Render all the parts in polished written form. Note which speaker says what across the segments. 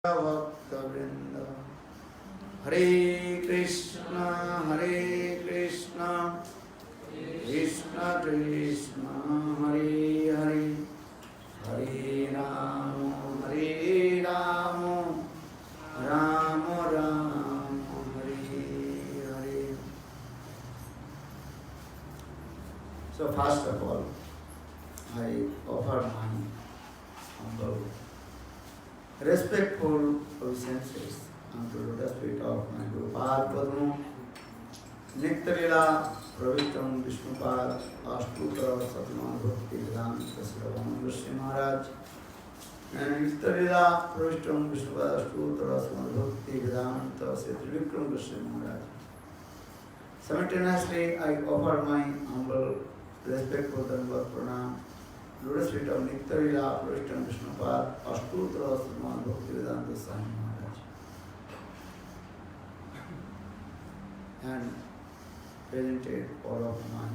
Speaker 1: Bhakta-vrinda. Hare Krishna, Krishna Krishna, Hare Hare, Hare Rama, Rama Rama, Hare Hare. So first of all, I offer my humble respectful obeisances unto the lotus feet of my Guru Padma, Nitya-lila Pravishtam Vishnupad Ashtutra Satman Bhakti Vedanta Sravan Vishnu Maharaj, and Nitya-lila Pravishtam Vishnupad Ashtutra Satman Bhakti Vedanta Sri Trivikram Vishnu Maharaj. Simultaneously, I offer my humble respectful Dhanavad Pranam lotus feet of Nitya-lila Pravishtam Vishnupad Ashtutra Satman Bhakti Vedanta Swami Maharaj, and presented all of my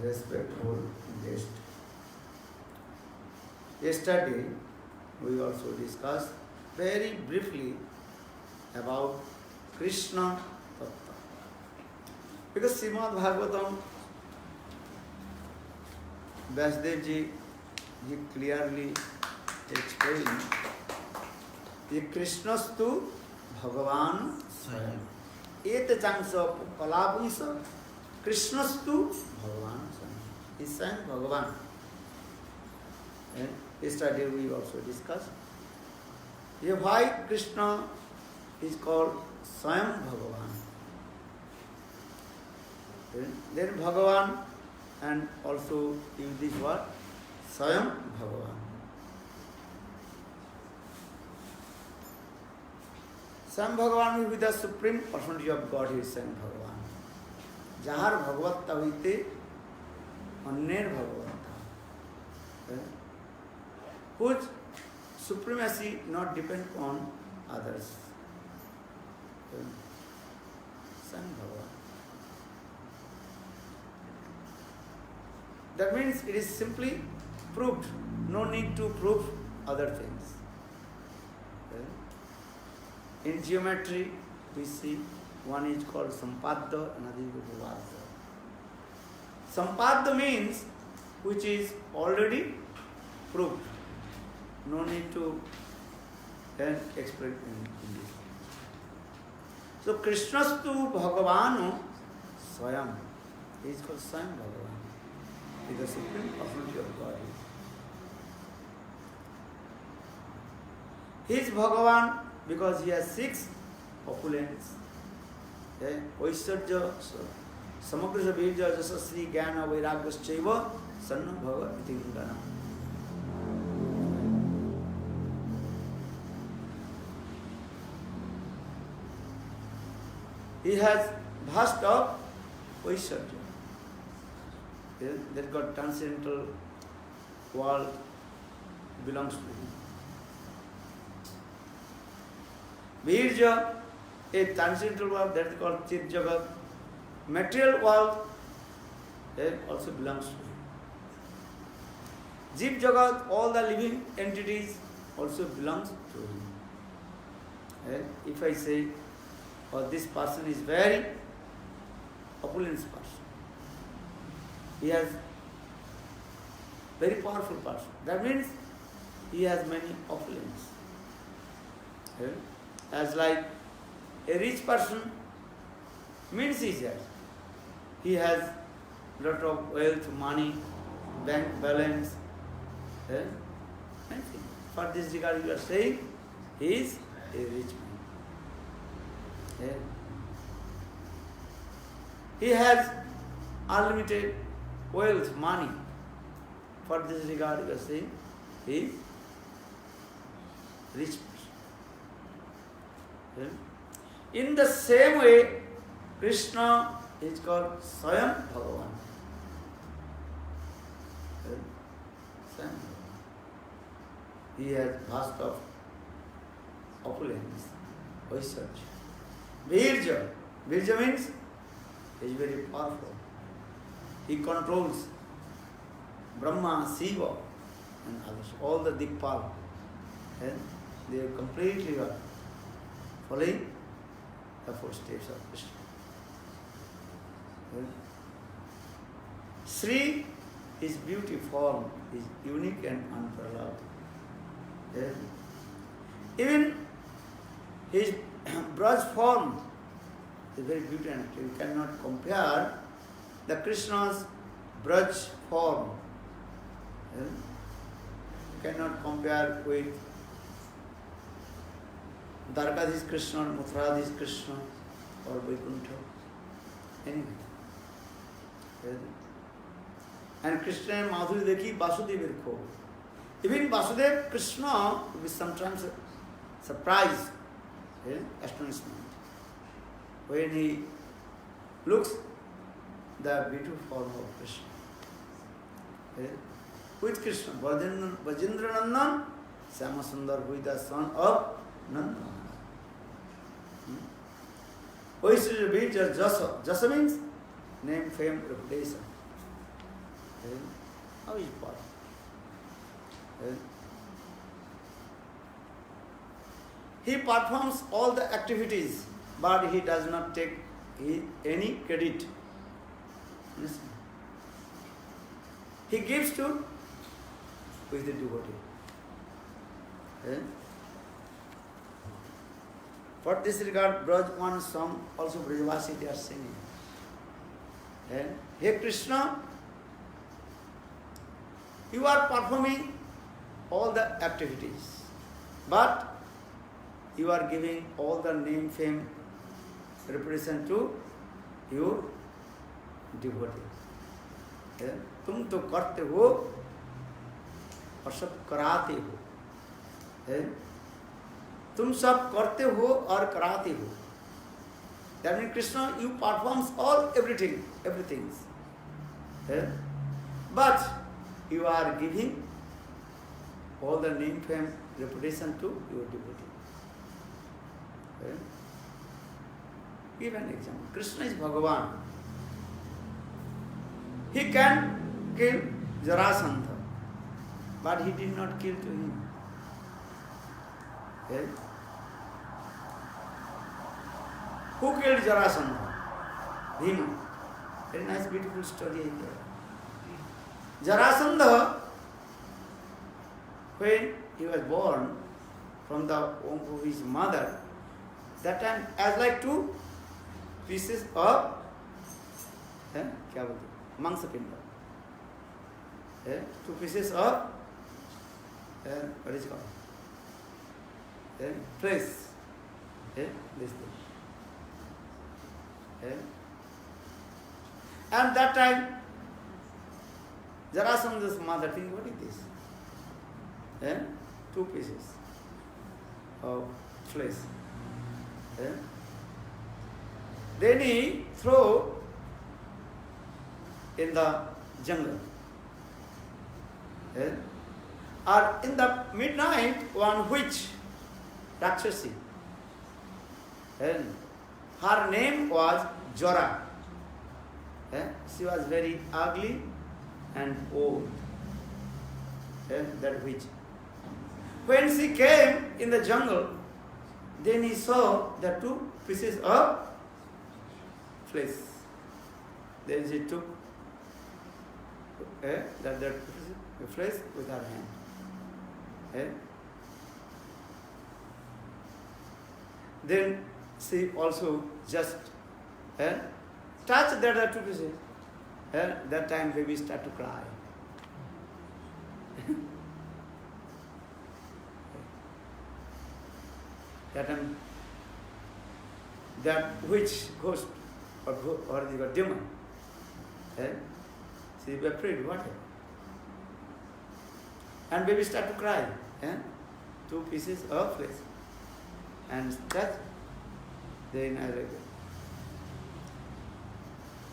Speaker 1: respectful guests. Yesterday, we also discussed very briefly about Krishna Tattva. Because Srimad Bhagavatam, Vyasdev ji, he clearly explained the Krishnastu Bhagavan Swayam. Eta changsa palapungsa Krishnastu Bhagavan Swayam. He sang Bhagavan. And yesterday we also discussed. Here why Krishna is called Swayam Bhagavan. Then Bhagavan and also use this word Swayam Bhagavan. Swayam Bhagavan will be the supreme personality of God, is Swayam Bhagavan. Jahar Bhagavatta hoite Anner Bhagavatta. Whose supremacy not depend on others. Swayam Bhagavan. That means it is simply proved. No need to prove other things. In geometry, we see one is called Sampadda, another is Upavadda. Sampadda means which is already proved. No need to then explain in this. So Krishnastu Bhagavanu Swayam. He is called Swayam Bhagavan. He is the supreme personality of God. He is Bhagavan because he has 6 opulence. Vaisharja, Samakrisa Virja, Jasa Sri Gyana Vairagya Chaiva, Sanna Bhava Iti Gundana. He has vast of Vaisharja. That got transcendental world belongs to him. Virja, a transcendental world that is called Chit Jagat. Material world also belongs to him. Jeev Jagat, all the living entities also belongs to him. If I say, this person is very opulent person. He has very powerful person. That means he has many opulence. As like a rich person means he has lot of wealth, money, bank balance. For this regard we are saying he is a rich man. He has unlimited wealth, money. For this regard we are saying he is rich person. In the same way, Krishna is called Swayam Bhagavan. He has vast of opulence, Vaisharja. Virja. Virja means he is very powerful. He controls Brahma, Shiva and others, all the Dikpal. And they are completely following the footsteps of Krishna. Sri, his beauty form is unique and unparalleled. Even his Braj form is very beautiful. You cannot compare the Krishna's Braj form. You cannot compare with Dwarkadhish Krishna, Mathuradhish Krishna, or Vaikuntha. Anyway. And Krishna and Madhuri Dekhi Vasudeva Kho. Even Vasudeva Krishna will be sometimes surprised, astonishment, when he looks the beautiful form of Krishna. With Krishna, Vajendra Nandan, Syama Sundar, who is the son of Nanda. Who is to be just Jasa? Jasa means name, fame, reputation. How is it possible? He performs all the activities, but he does not take any credit. Understand? He gives to who is the devotee. For this regard, Braj one song, also Brajvasi they are singing. Hey Krishna, you are performing all the activities, but you are giving all the name, fame, reputation to your devotee. तुम तो करते हो और सब कराते हो. तुम सब करते हो और कराते हो. That means Krishna, you performs all everything. But you are giving all the name, fame, reputation to your devotee. Give an example. Krishna is Bhagavan. He can kill Jarasandha, but he did not kill to him. Who killed Jarasandha? Bhima. Very nice, beautiful story here. Jarasandha, when he was born from the womb of his mother, that time as like two pieces of Mangsapinda. Two pieces of what is it called? Flesh. This thing. And that time Jarasandha's mother thinking, what is this? Two pieces of flesh. Then he threw in the jungle. Or in the midnight, one witch, Rakshasi. Her name was Jora. She was very ugly and old. That witch. When she came in the jungle, then he saw the two pieces of flesh. Then she took that flesh with her hand. Then she also just touched that two pieces. That time baby start to cry. That time, that witch ghost or the demon, she is afraid, what happened? And baby start to cry. Two pieces of flesh. And touch, then I like it.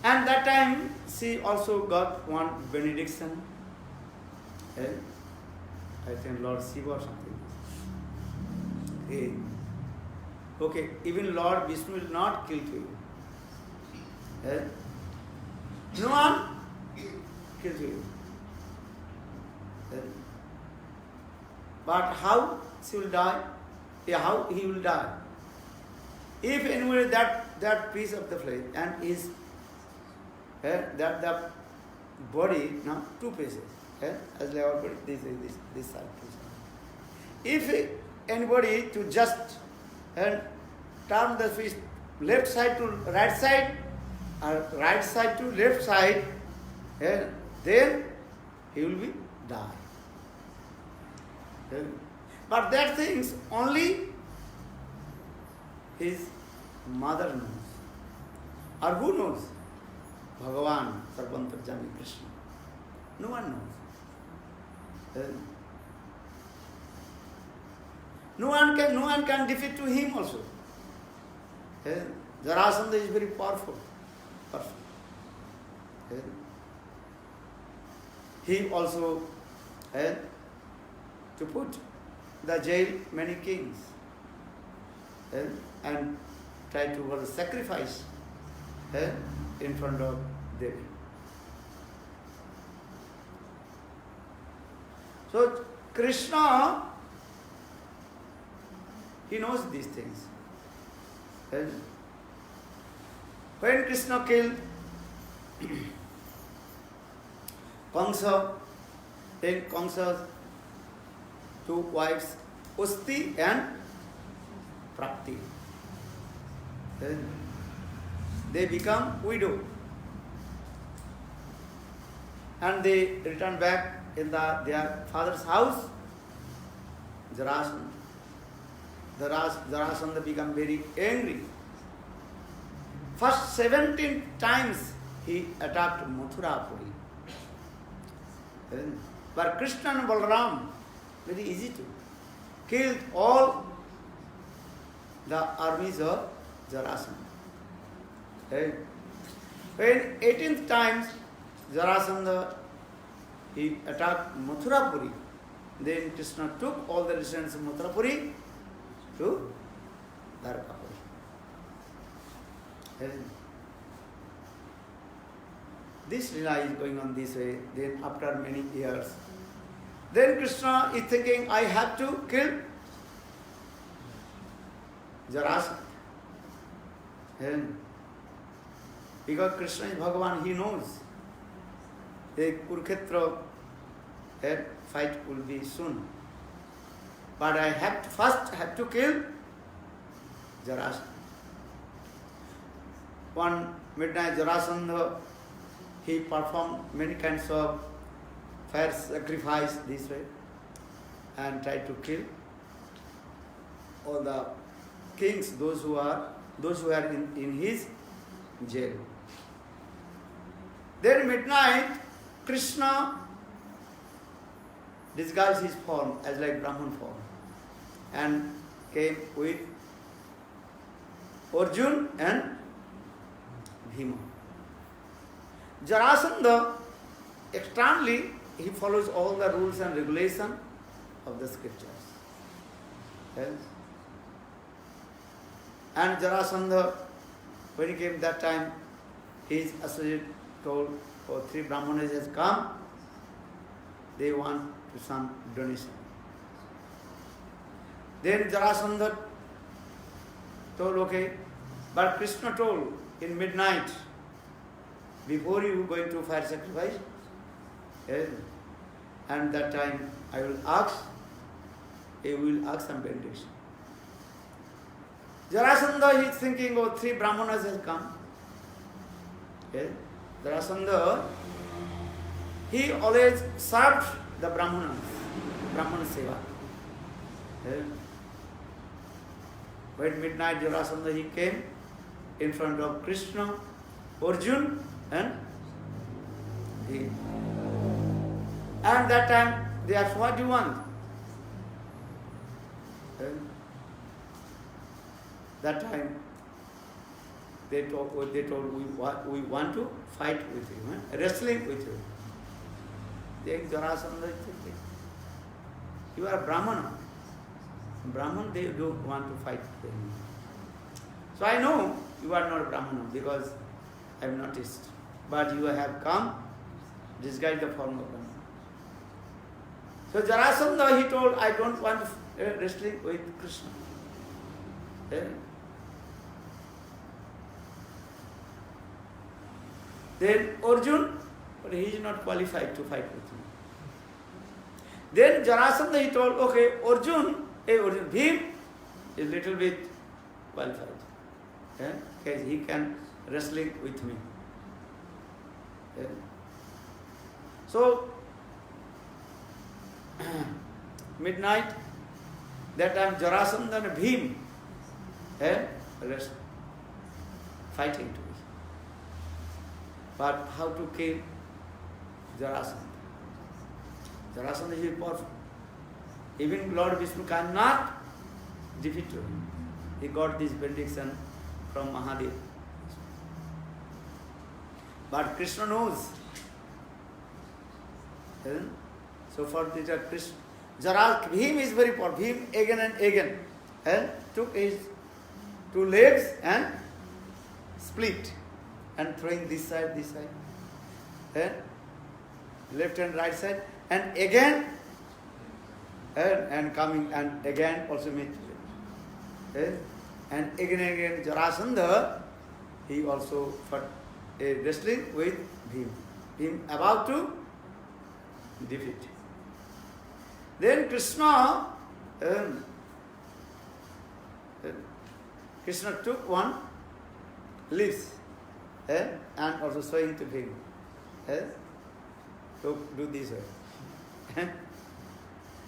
Speaker 1: And that time she also got one benediction. I think Lord Shiva or something. Okay, even Lord Vishnu will not kill to you. No one kills you. But how she will die? How he will die? If anybody that piece of the flesh and is that the body now two pieces, as like our body, this side piece. If anybody to just turn the fish left side to right side or right side to left side, then he will be die. But that things only his mother knows. Or who knows? Bhagavan, Sarvantarjami Krishna. No one knows. No one can defeat to him also. Jarasandha is very powerful person. He also had to put the jail many kings and try to offer sacrifice in front of Devi. So Krishna, he knows these things. When Krishna killed Kamsa, then Kamsa's two wives, Usti and Prakti, they become widow. And they return back in their father's house. Jarasandha. Jarasandha become very angry. First 17 times he attacked Mathurapuri. But Krishna and Balaram, very easy to, killed all the armies of Jarasandha. When 18th times Jarasandha, he attacked Mathurapuri, then Krishna took all the residents of Mathurapuri to Dwarkapuri. This lila is going on this way. Then after many years, then Krishna is thinking, I have to kill Jarasandha. Because Krishna is Bhagavan, he knows the Kurukshetra fight will be soon. But I first have to kill Jarasandha. One midnight, Jarasandha, he performed many kinds of fire sacrifice this way and tried to kill all the kings, those who are in his jail. Then midnight, Krishna disguised his form as like Brahman form and came with Arjun and Bhima. Jarasandha, externally, he follows all the rules and regulations of the scriptures. Yes? And Jarasandha, when he came that time, his associate told, oh, 3 Brahmanas has come, they want some donation. Then Jarasandha told, okay, but Krishna told in midnight, before you going to fire sacrifice, yes, and that time I will ask some benediction. Jarasandha is thinking, oh, 3 Brahmanas has come. Yes. Jarasandha, he always served the Brahman Seva. Yes. When midnight Jarasandha, he came in front of Krishna, Arjun and he. And that time they asked, what do you want? That time they told we want to fight with you, wrestling with you. Then Jarasandha is thinking, you are a Brahmana. Brahman, they don't want to fight with you. So I know you are not a Brahmana because I have noticed. But you have come, disguised the form of Brahmana. So Jarasandha, he told, I don't want wrestling with Krishna. Then Arjun, but he is not qualified to fight with me. Then Jarasandha he told, okay, Arjun, Bhim is little bit qualified. Because he can wrestling with me. So, midnight, that time Jarasandha and Bhim rest, fighting to me. But how to kill Jarasandha? Jarasandha is very powerful. Even Lord Vishnu cannot defeat him. He got this benediction from Mahadev. But Krishna knows. So for this Krishna, Bhim is very powerful. Bhim again and again took his two legs and split and throwing this side, left and right side, and again and coming and again also meet. And again Jarasandha, he also fought wrestling with Bhim. Bhim about to defeat. Then Krishna took one leaves and also showing to Bhim. To do this way.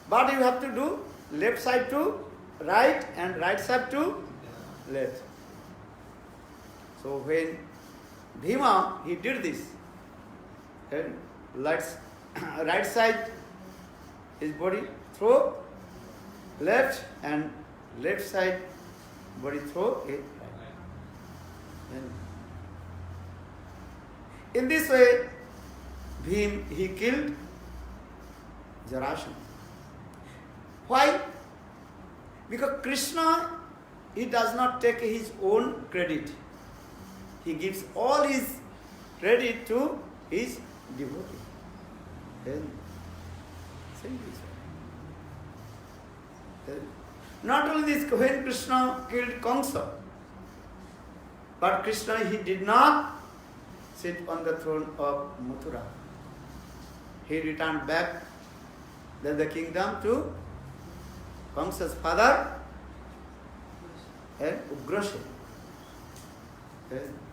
Speaker 1: But you have to do left side to right and right side to left. So when Bhima, he did this, and right side his body throw left and left side body throw it right. And in this way, Bhim, he killed Jarasandha. Why? Because Krishna, he does not take his own credit. He gives all his credit to his devotee. Then, not only this, when Krishna killed Kamsa, but Krishna, he did not sit on the throne of Mathura. He returned back the kingdom to Kamsa's father, Ugrasena.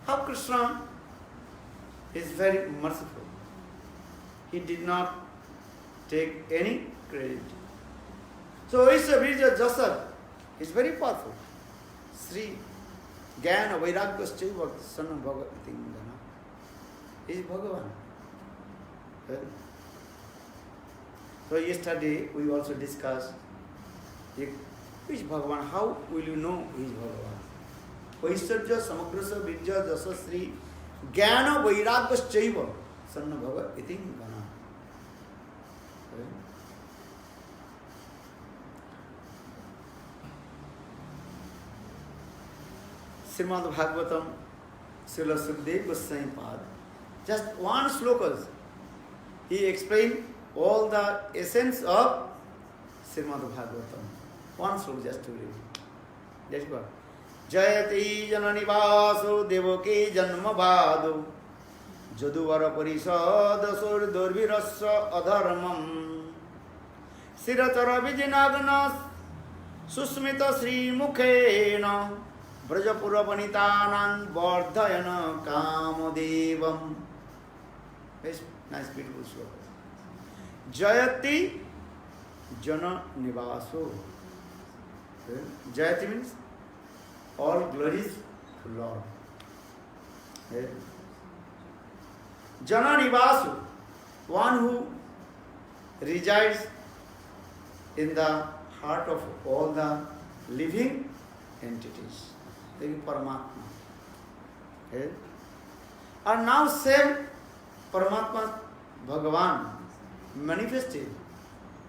Speaker 1: How Krishna is very merciful. He did not take any credit. So Ishabhija Jasad is very powerful. Sri Jnana Vairagya son of Bhagavati. He is Bhagavan. So yesterday we also discussed who is Bhagavan, how will you know who is Bhagavan? Vaishya Samagrasa Vidya Jasa Sri Jnana Vairagya son of Bhagavati. Srimad Bhagavatam, Srila Sukdev Goswami Pad, just one slokas, he explained all the essence of Srimad Bhagavatam. One sloka just to read. That's what. Jayati Jananivaso Devaki Janma Bhadu Jaduvara Parisad Sur Durvirasya Adharmam Siratara Vijinagana Susmita Sri Mukhena Brajapura Panitanang Vardhayana Kamadevam. Nice beautiful sloka. Jayati Jana Nivaso. Jayati means all glories to Lord. Jana Nivasu, one who resides in the heart of all the living entities. Paramatma. And now same Paramatma Bhagavan manifested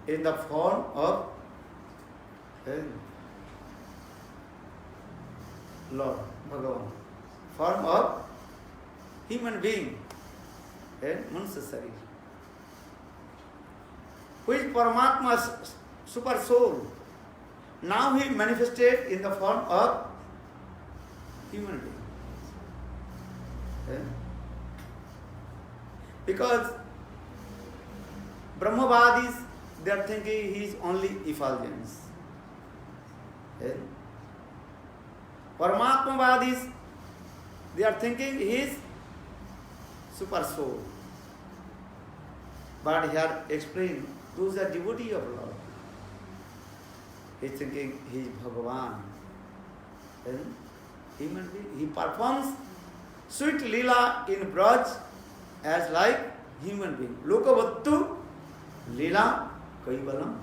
Speaker 1: in the form of Lord Bhagavan, form of human being, Mansa Sarira, who is Paramatma's super soul. Now he manifested in the form of human being. Because Brahmavadis, they are thinking he is only effulgence. Paramatmavadis, they are thinking he is super soul. But here explained, those are devotees of Lord. He is thinking he is Bhagavan. Human being. He performs sweet lila in Braj as like human being. Lokavattu lila kaivalam.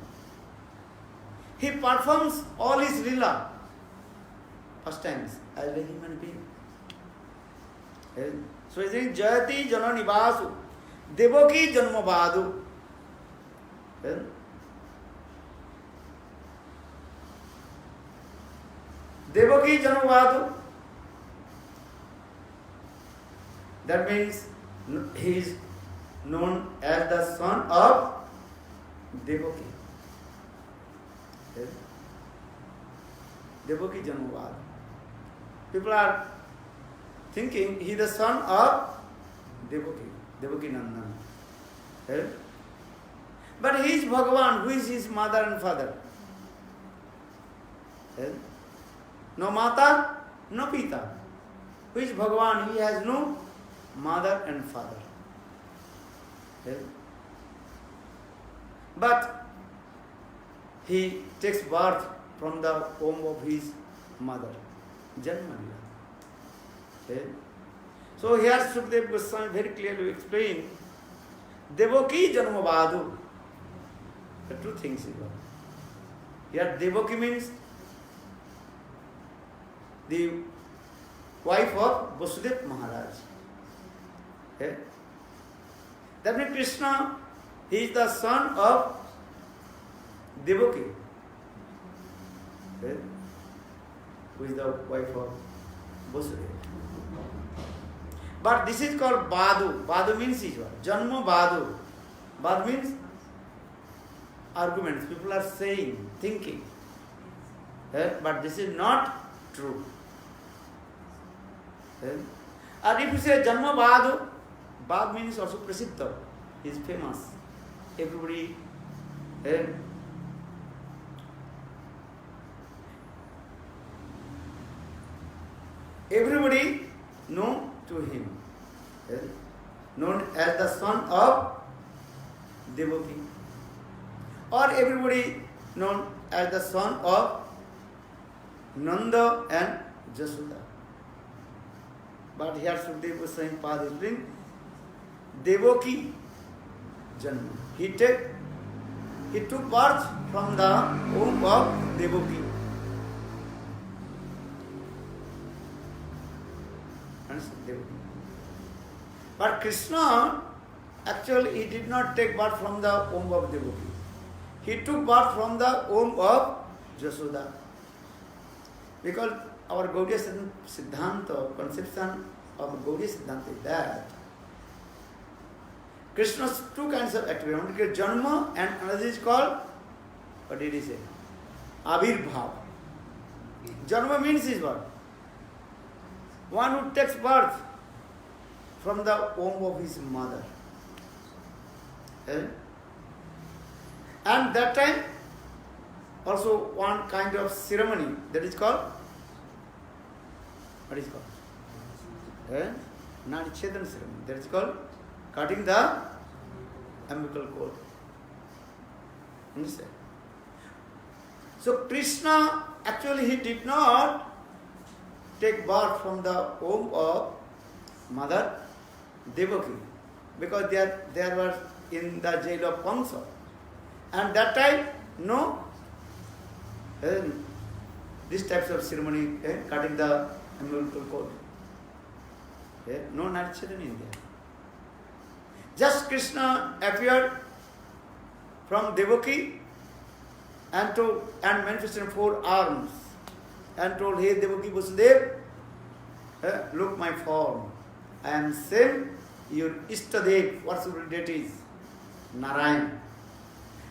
Speaker 1: He performs all his lila first times as a human being. So he is saying Jayati Jana Nivasu Devaki Janma Badu. Devaki Janma Badu. That means he is known as the son of Devaki. Devaki Janmavad. People are thinking he is the son of Devaki Nandan. But he is Bhagavan, who is his mother and father. No Mata, no Pita. Who is Bhagavan? He has no mother and father. But he takes birth from the womb of his mother, Janma. So here Sukadeva Goswami very clearly explained Devaki Janmavadu. The two things is. Here Devaki means the wife of Vasudeva Maharaj. That means Krishna, he is the son of Devaki, who is the wife of Vasudeva. But this is called Badu. Badu means is what? Janma Badu. Badu means arguments. People are saying, thinking. But this is not true. And if you say Janma Badu, Bad means also Prasiddha. He is famous. Everybody know to him. Known as the son of Devaki. Or everybody known as the son of Nanda and Jasoda. But here Sukadeva was saying Pad is doing Devaki Janma. He took birth from the womb of Devaki. But Krishna, actually, he did not take birth from the womb of Devaki. He took birth from the womb of Jasoda. Because our Gaudiya Siddhanta, conception of Gaudiya Siddhanta is that Krishna's two kinds of activity. One is Janma and another is called, what did he say? Abhirbhav. Janma means is what? One who takes birth from the womb of his mother. And that time also one kind of ceremony that is called, what is it called? Nadichedan ceremony. That is called cutting the umbilical cord. Understand? So Krishna, actually he did not take birth from the womb of mother Devaki, because there was in the jail of Kamsa. And that time, no, these types of ceremony, cutting the umbilical cord. No Nadichedan in there. Just Krishna appeared from Devaki and manifested 4 arms and told, hey Devaki Vasudeva, look my form. I am same your Ishtadev, worshipful deities, Narayan.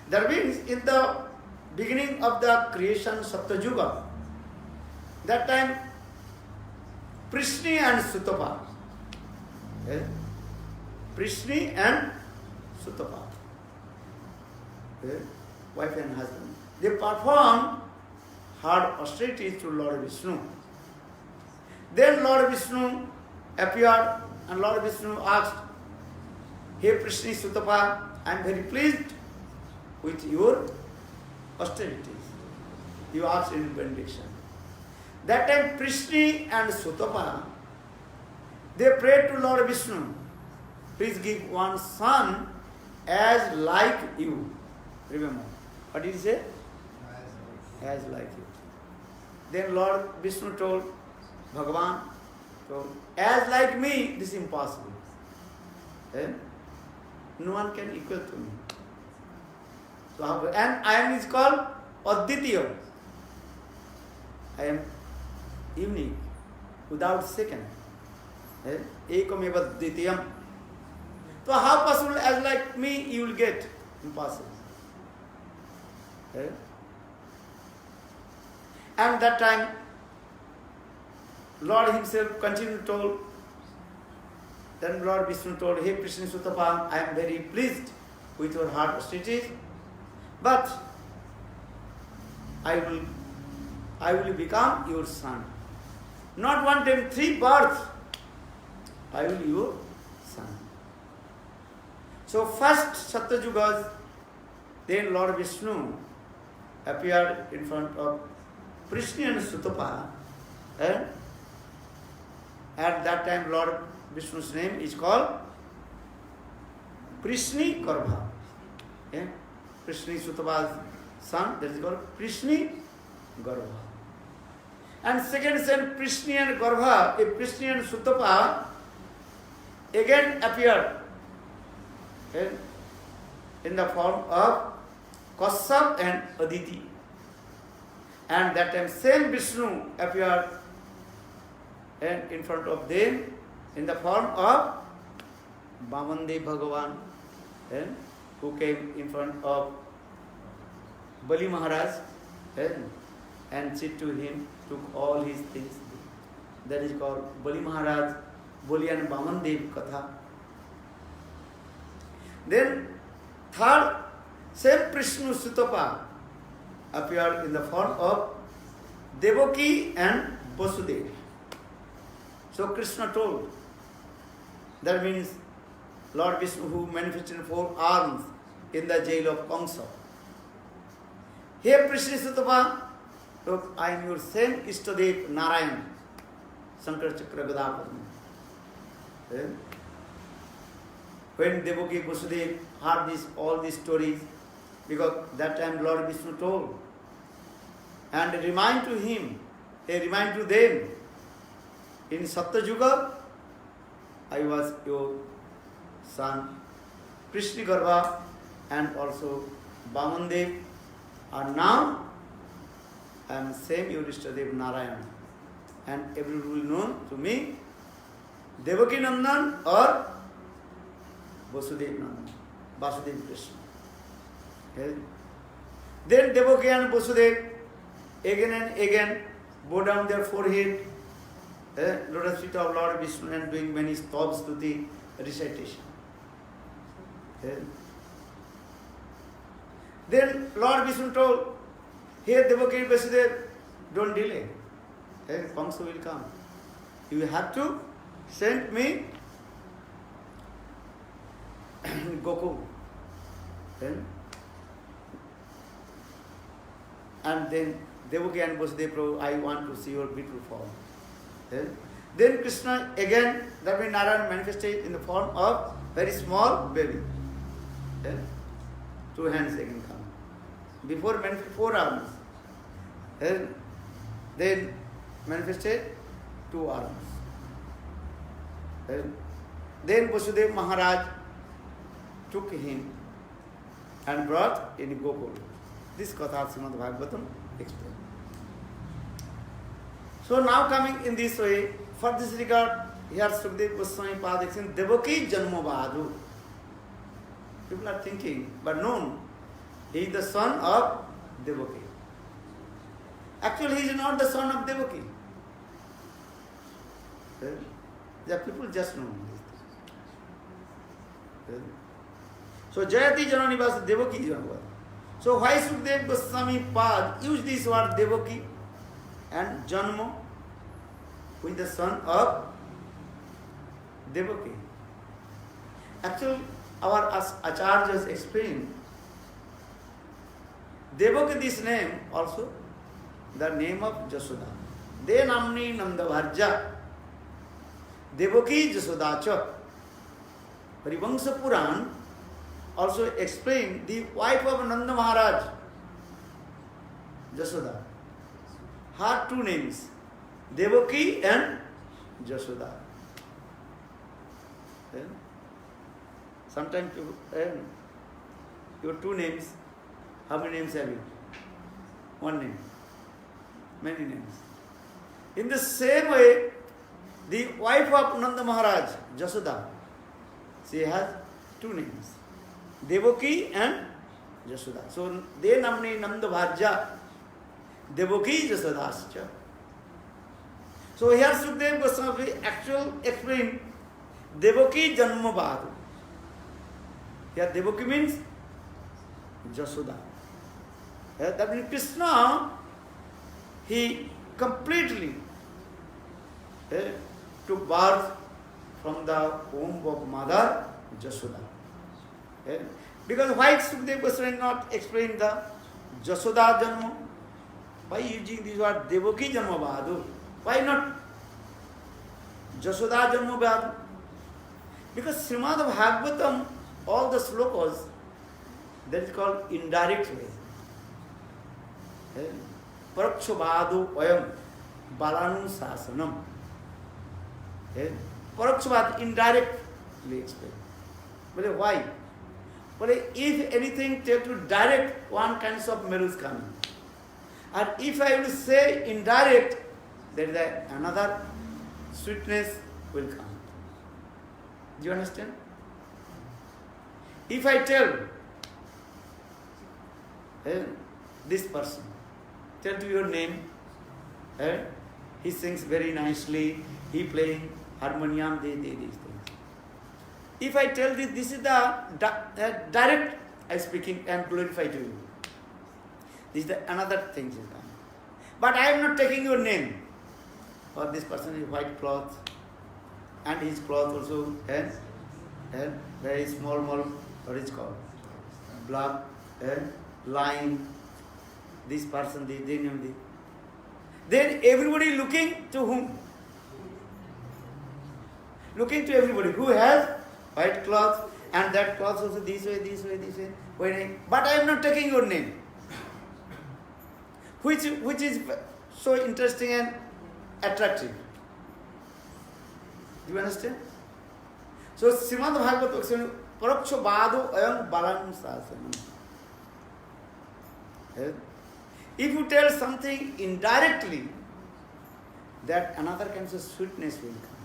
Speaker 1: That means in the beginning of the creation Saptajuga, that time Prishni and Sutapa, Prishni and Sutapa, wife and husband. They performed hard austerities to Lord Vishnu. Then Lord Vishnu appeared and Lord Vishnu asked, "Hey Prishni Sutapa, I am very pleased with your austerities. You asked in benediction." That time Prishni and Sutapa, they prayed to Lord Vishnu, "Please give one son as like you." Remember, what did he say? As like you. Then Lord Vishnu told, Bhagavan told, "As like me, this is impossible. No one can equal to me. So, and I am is called Aditya. I am unique, without second. Ekameva Dvitiyam. So how possible as like me you will get? Impossible. And that time, Lord himself continued told, then Lord Vishnu told, "Hey Krishna Sutapa, I am very pleased with your heart austerities, but I will become your son. Not one time, 3 births, I will be your son." So first Satyugas, then Lord Vishnu appeared in front of Prishni and Sutapa, and at that time Lord Vishnu's name is called Prishni Garbha. Prishni Sutapa's son, that is called Prishni Garbha. And second son, Prishni and Garbha, Prishni and Sutapa again appeared in the form of Kasyap and Aditi. And that time same Vishnu appeared in front of them in the form of Vamandev Bhagavan, who came in front of Bali Maharaj and said to him, took all his things. That is called Bali Maharaj, Bali and Vamandev Katha. Then third, same Prishnu Sutapa appeared in the form of Devaki and Vasudeva. So Krishna told, that means Lord Vishnu who manifested in 4 arms in the jail of Kamsa. Here Prishni Sutapa, look, I am your same Ishtadev Narayan, Sankara Chakra Gadapadma. When Devaki Vasudeva heard all these stories, because that time Lord Vishnu told, and remind to him, remind to them, in Satyuga, I was your son, Prishni Garbha, and also Vamandev, and now I am same your Ishtadev Narayan, and everyone will know to me, Devaki Nandan or Vasudeva Nandan, Vasudeva Krishna. Then Devaki and Vasudeva again and again bow down their forehead, lotus feet of Lord Vishnu, and doing many stop stuti recitation. Then Lord Vishnu told, "Here Devaki and Vasudeva, don't delay. Kamsa will come. You have to send me Gokul." And then Devaki and Vasudeva, I want to see your beautiful form. Then Krishna again, that means Narayan manifested in the form of very small baby. 2 hands again come. Before manifested 4 arms. Then manifested 2 arms. Then Vasudeva Maharaj took him and brought in Gokul. This Katha Srimad Bhagavatam explained. So now coming in this way, for this regard, here Sukadeva Goswami Pada explains Devaki Janma Bhadu. People are thinking, but no, he is the son of Devaki. Actually, he is not the son of Devaki. The people just know this. So Jayati Jananivas Devaki Janavada. So why Sukadeva Goswami Pad use this word Devaki and Janma, who is the son of Devaki? Actually, our Acharyas explain Devaki, this name also, the name of Jasoda. De namni Nandabharja. Devaki Jasodacha. Harivamsa Puran also explain the wife of Nanda Maharaj, Jasoda. Her two names, Devaki and Jasoda. Sometimes your two names, how many names have you? One name. Many names. In the same way, the wife of Nanda Maharaj, Jasoda, she has two names, Devaki and Jasoda. So, De namni Nanda Bharja, Devaki Jasodascha. So, here Sukadeva Goswami actually explain Devaki Janma Bhadu. Here Devaki means Jasoda. That means Krishna, he completely took birth from the womb of Mother Jasoda. Because why Sukadeva Goswami not explain the Jasoda Janma? By using this word Devaki Janma Bhadu? Why not Jasoda Janma Bhadu? Because Srimad Bhagavatam, all the slokas, that is called indirect way. Parakshabhadu Vayam Balanu Sasanam. Parakshabhad, indirectly explained. But why? But if anything take to direct, one kinds of meru is coming. And if I will say indirect, then another sweetness will come. Do you understand? If I tell this person, tell to your name, he sings very nicely, he playing harmonium, these things. If I tell this is the direct I speaking and glorify to you. This is the another thing is coming. But I am not taking your name. Or this person is white cloth, and his cloth also has very small, what is called? Black line. This person, they name this. Then everybody looking to whom? Looking to everybody who has white cloth, and that cloth also this way. But I am not taking your name. Which is so interesting and attractive. Do you understand? So Srimad Bhagavatam says, Paraksha Bhadu Ayam Balanam Sasanam. If you tell something indirectly, that another kind of sweetness will come.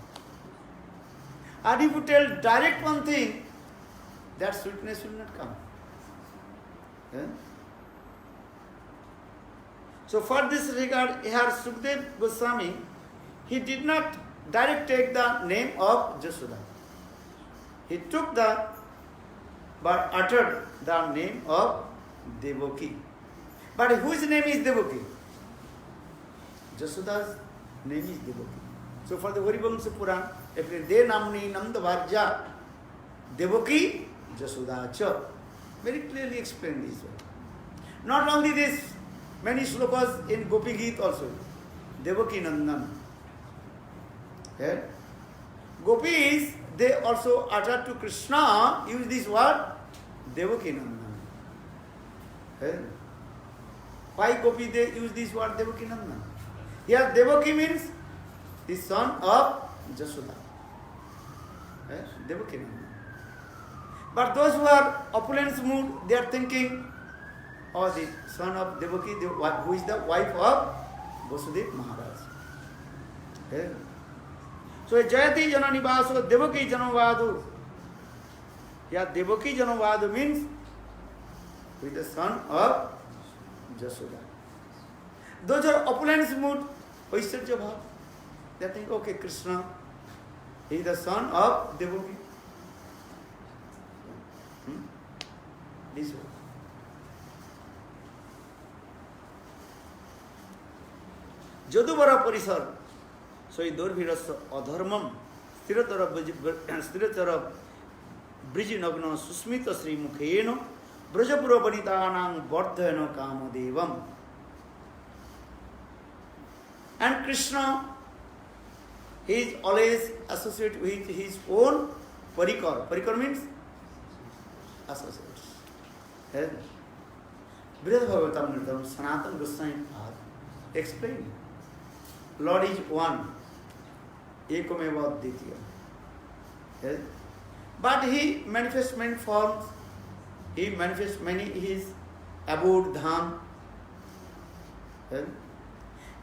Speaker 1: And if you tell direct one thing, that sweetness will not come. So for this regard, here Sukadeva Goswami, he did not direct take the name of Jasoda. He took but uttered the name of Devaki. But whose name is Devaki? Jasoda's name is Devaki. So for the Harivamsa Puran, if De namni Nanda Bharja, Devaki Jasoda Cha, very clearly explained this way. Not only this, many slokas in Gopi Geet also, Devaki Nandan. Gopis, they also utter to Krishna, use this word, Devaki Nandan. Why Gopi they use this word Devaki Nandan? Here Devaki means the son of Jasoda. Devaki Nandan. But those who are opulence mood, they are thinking, oh, the son of Devaki, who is the wife of Vasudeva Maharaj. So Jayati Jananivaso Devaki Janavadu. Yeah, Devaki Janavadu means with the son of Jasoda. Those are opulence mood, Vaishacya Bhav. They think, okay, Krishna, he is the son of Devaki. This way. Jadubara Parisar, so Dorviras Adharmam, Stiratara Brijinagno, Susmita Sri Mukheno, Brajapura Banitanang, Bordhano Kamadevam. And Krishna, he is always associated with his own parikar. Parikar means associates. Brihad Bhagavatam Sanatana Goswami explained. Lord is one. Ekameva Dvitiya. Yes? But he manifests many forms. He manifests many his abode dham. Yes?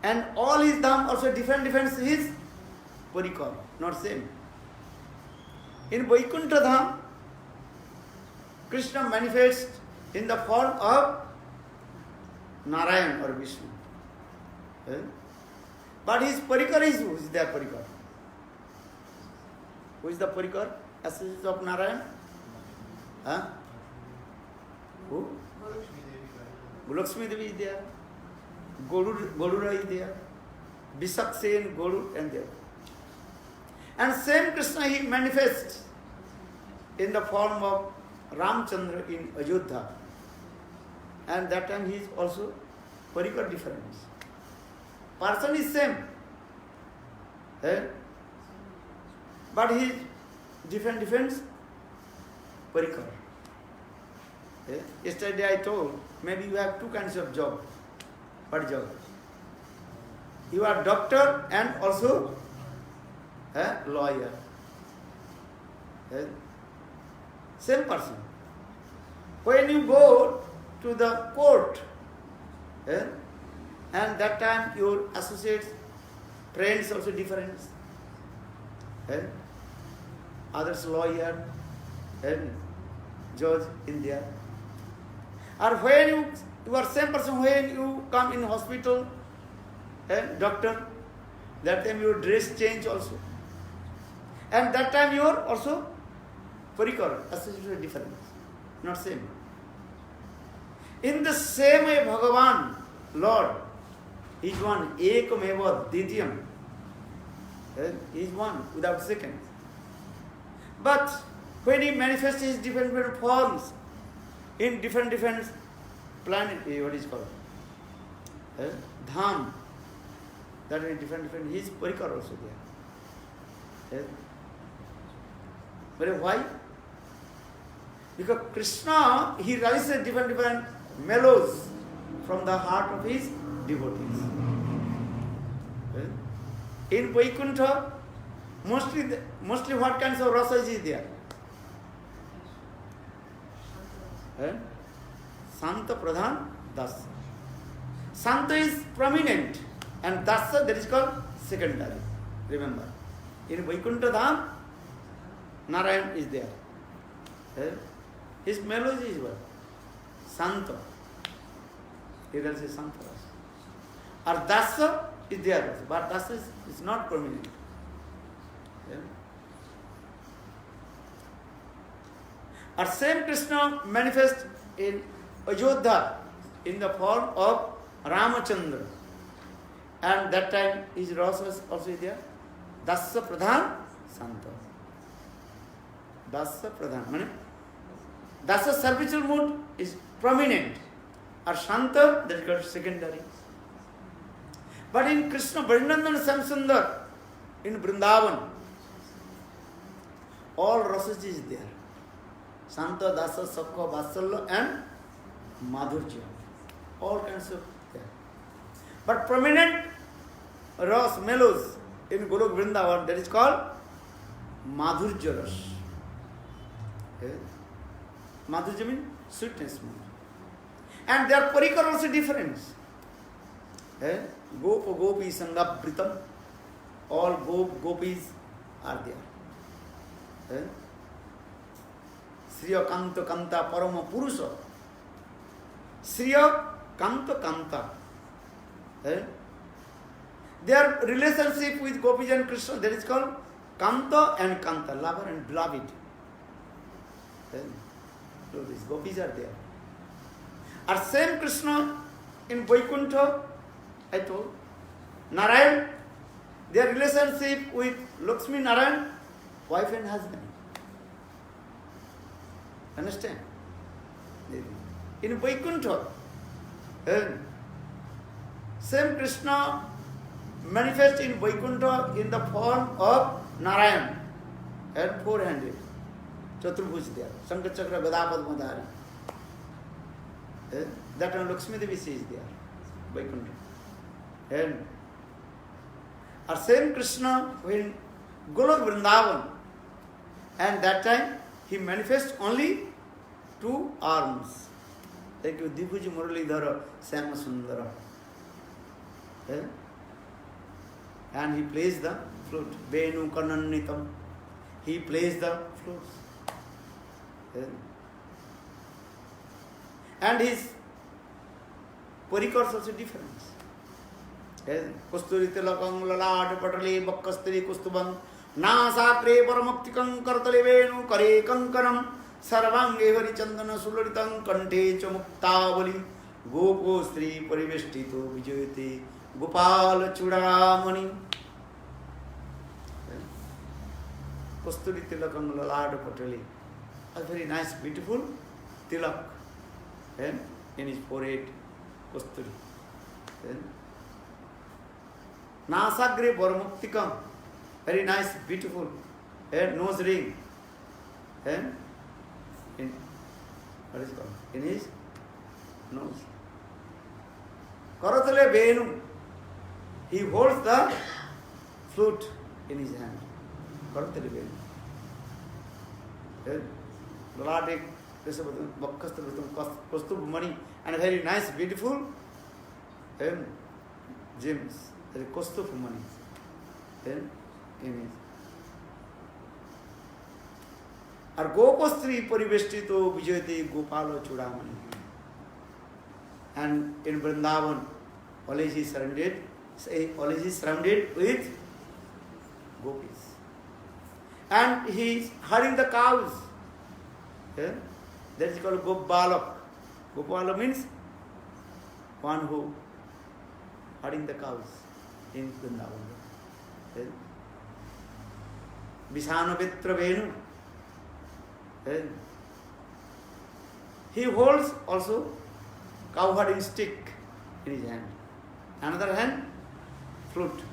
Speaker 1: And all his dham also different his parikar, not same. In Vaikuntha dham, Krishna manifests in the form of Narayan or Vishnu. Yes? But his parikar is who is their parikar? Who is the parikar? Associate of Narayan? Huh? Who? Gulakshmi Devi is there. Golura is there. Bisaksen, Golur and there. And same Krishna he manifests in the form of Ramchandra in Ayodhya. And that time he is also parikar different. Person is same. But he is different parikar. Yesterday I told, maybe you have two kinds of job. What job? You are doctor and also lawyer. Same person. When you go to the court, and that time your associates, friends also different. Others lawyer and judge in there. Or when you are same person when you come in hospital, doctor, that time your dress change also. And that time you are also parikar, associated different, not same. In the same way, Bhagavan, Lord, he is one, ekameva dvitiyam. He is one, without second. But when he manifests his different forms in different planet, what is called? Dham. That is different, his parikar also there. But why? Because Krishna, he rises different mellows from the heart of his devotees. In Vaikuntha, mostly what kinds of rasas is there? Santa, Pradhan, Dasa. Santa is prominent and Dasa, that is called secondary. Remember, in Vaikuntha Dham, Narayan is there. His melody is what? Santa. Here say Santa. Or Dasa is there also, but Dasa is not prominent. Or same Krishna manifests in Ayodhya in the form of Ramachandra. And that time his rasas also is there. Dasa Pradhan Santa. Dasa Pradhan. Dasa servitual mood is prominent. Or Shanta, that is called secondary. But in Krishna Vrindandan Samsundar, in Vrindavan, all rasas is there. Santa, Dasa, Sakha, Vatsalya and Madhurya. All kinds of there. But prominent ras, mellows in Golok Vrindavan, that is called Madhurya ras. Madhurya means sweetness. And their parikar also different. Gopa, Gopi, Sangha, Britam, all gopis are there. Sriya Kanta Kanta Parama Purusha. Sriya Kanta Kanta. Their relationship with Gopis and Krishna, that is called Kanta and Kanta, lover and beloved. So these gopis are there. Or same Krishna in Vaikuntha, I told, Narayan, their relationship with Lakshmi Narayan, wife and husband. Understand? In Vaikuntha, same Krishna manifests in Vaikuntha in the form of Narayan and four-handed. Chaturbuj there. Sankar Chakra Gadapad Madhari. That one Lakshmi Devi is there. Vaikuntha. And our same Krishna in Golok Vrindavan. And that time he manifests only two arms. Like Dipuji Muralidhara, Sama Sundara. And he plays the flute. Venu Kanannitam. He plays the flutes. And his parikars also different. Kusturi tilakam lalad patale bakkastri kustubam nasakre paramuktikam kartale venu kare kankanam sarvange hari chandana sularitam kante chamuktavali gopo stri pariveshtito vijayate gopal chudamani. Kusturi tilakam lalad patale. A very nice, beautiful tilak in his forehead, Kusturi. Nasagre Paramuktikam, very nice, beautiful nose ring. In what is it called? In his nose. Karatale Venu, he holds the flute in his hand. Karatale Venu. Lalatic, Kastub money, and very nice, beautiful gems. There is Kastub money. Then in it. Or Gopastri Pariveshtito Vijayati Gopalo Chudamani. And in Vrindavan, always is surrounded with gopis. And he is herding the cows. That is called Gopalak. Gopala means one who herding the cows in Vrindavan. Visana Vitra Venu. He holds also cow herding stick in his hand. Another hand, flute.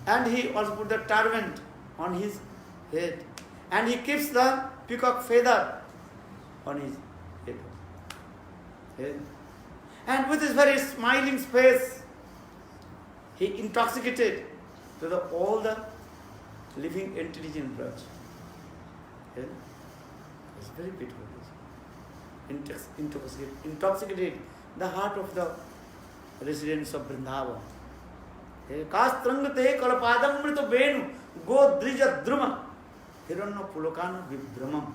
Speaker 1: And he also put the turban on his head. And he keeps the peacock feather on his head. And with his very smiling face, he intoxicated to all the living entities in Braj. It's very beautiful. Intoxicated the heart of the residents of Vrindavan. Kastrangate kalapadamrita venu godrija druma hiranna pulakana vibramam.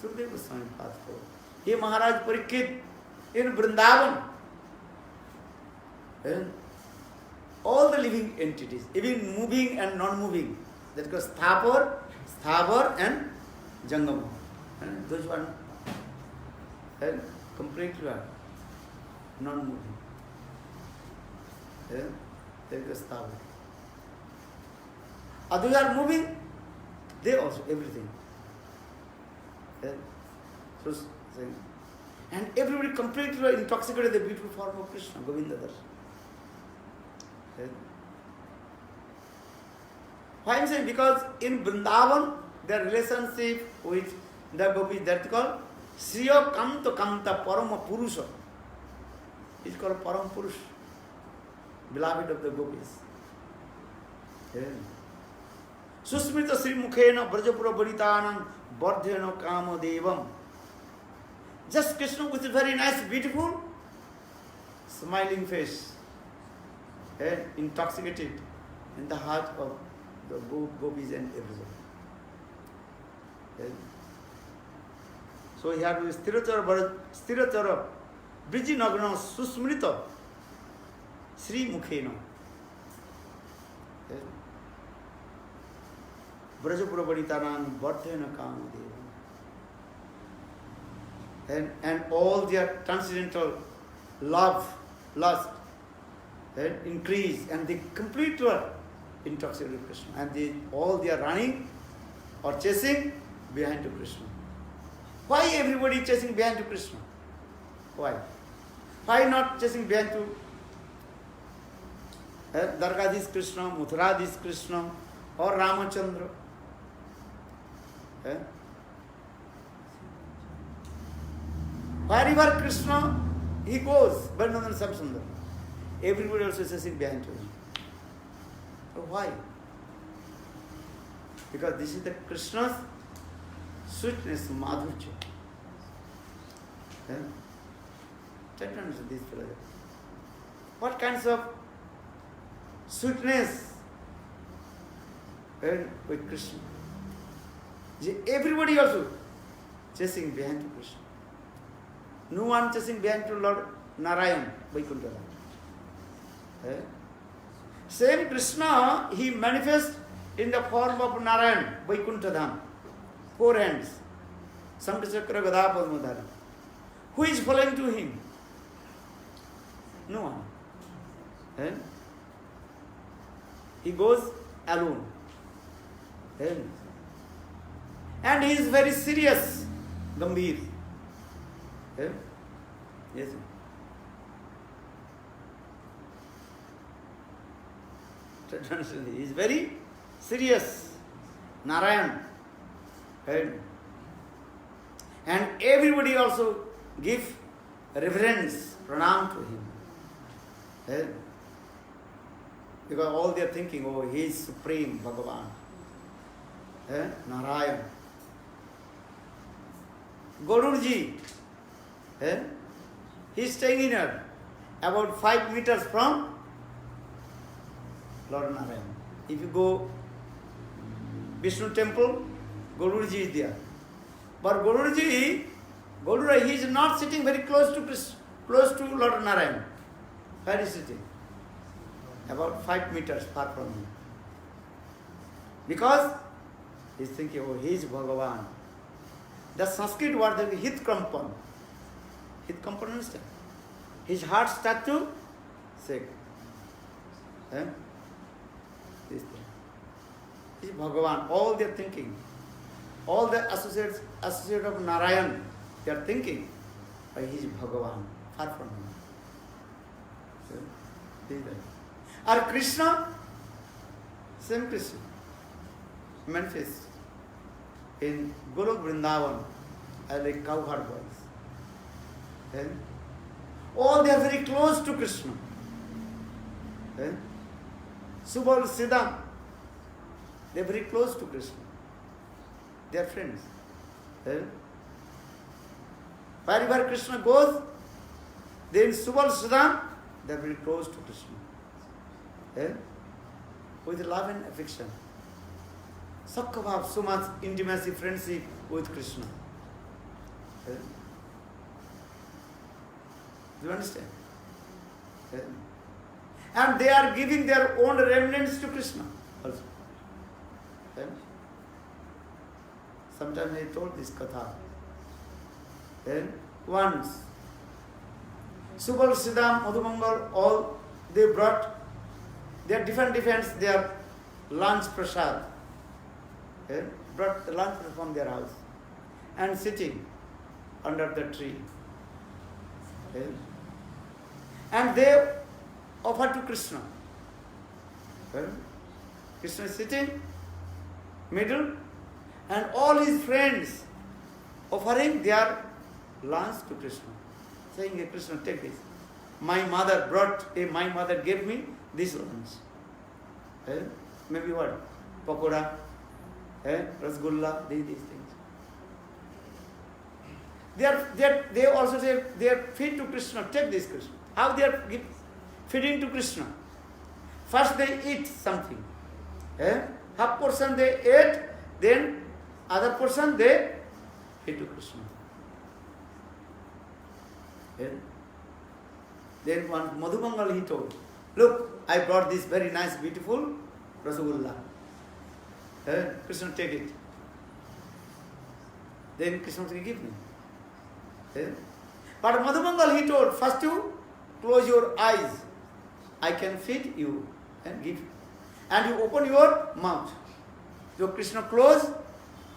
Speaker 1: Sukadeva Goswami passed forward. He Maharaj Parikshit in Vrindavan. All the living entities, even moving and non-moving, that goes Sthapar and Jangama. Those one completely non-moving. There goes Sthapar. Others are moving, they also, everything. So, and everybody completely intoxicated with the beautiful form of Krishna, Govinda Das. Why I am saying? Because in Vrindavan, the relationship with the gopis, that is called Sriya Kamta Kamta Parama Purusha. It is called Param Purush, beloved of the gopis. Susmita Sri Mukhena Brajapura Baritanam Bardhyana Kama Devam. Just Krishna with a very nice, beautiful, smiling face, intoxicated in the heart of the gopis and everyone. So he had with Sthirachara Brijinagana Susmrita Sri Mukhena. Brajapura Baditanam Bardhyana Kama Devam. and all their transcendental love, lust, increase, and they completely were intoxicated with Krishna. And all they are running or chasing behind to Krishna. Why everybody is chasing behind to Krishna? Why? Why not chasing behind to Dwarkadhish Krishna, Mathuradhish Krishna, or Ramachandra? Wherever Krishna he goes, Vrindavan Samsundar, everybody also is chasing behind to him. Why? Because this is the Krishna's sweetness, madhurya. Try to understand this philosophy. What kinds of sweetness with Krishna? Everybody also chasing behind to Krishna. No one chasing behind to Lord Narayan, Vaikuntha. Same Krishna, he manifests in the form of Narayan, Vaikuntha Dham. 4 hands. Sankachakra Gada Padmadhara. Who is following to him? No one. He goes alone. And he is very serious, Gambhir. Yes. He is very serious, Narayan. And everybody also give reverence, pranam to him. Because all they are thinking, oh, he is supreme, Bhagavan. Narayan. Gadurji, he is staying in about 5 meters from Lord Narayan. If you go Vishnu temple, Gadurji is there. But Gadurji, he is not sitting very close to Krishna, close to Lord Narayan. Where is he sitting? About 5 meters far from him. Because he is thinking, oh, he is Bhagavan. The Sanskrit word is Hit Kampan. Hit Kampan, understand? His heart starts to shake. This thing. He is Bhagavan. All they are thinking. All the associates of Narayan, they are thinking, he is Bhagavan, far from him. Or Krishna, same Krishna, manifest in Golok Vrindavan as like cowherd boys. All they are very close to Krishna. Subal Siddham, they are very close to Krishna. They are friends. Wherever Krishna goes, then Subal Siddham, they are very close to Krishna. With love and affection. Sakkha, so much intimacy, friendship with Krishna. Do you understand? And they are giving their own remnants to Krishna also. Sometimes I told this katha. Once, Subal, Siddham, Madhumangal, all they brought their different their lunch prasad. Brought the lunch from their house and sitting under the tree. And they offered to Krishna. Krishna is sitting middle and all his friends offering their lunch to Krishna. Saying, hey, Krishna, take this. My mother gave me this lunch. Maybe what? Pakoda, rasgulla, these things. They also say they are feed to Krishna. Take this, Krishna. How they are feeding to Krishna? First they eat something. Half portion they ate, then other portion they feed to Krishna. Then one Madhumangal he told, look, I brought this very nice, beautiful rasgulla. Krishna, take it. Then Krishna said, give me. Eh? But Madhumangal, he told, first you close your eyes. I can feed you and give. And you open your mouth. So Krishna close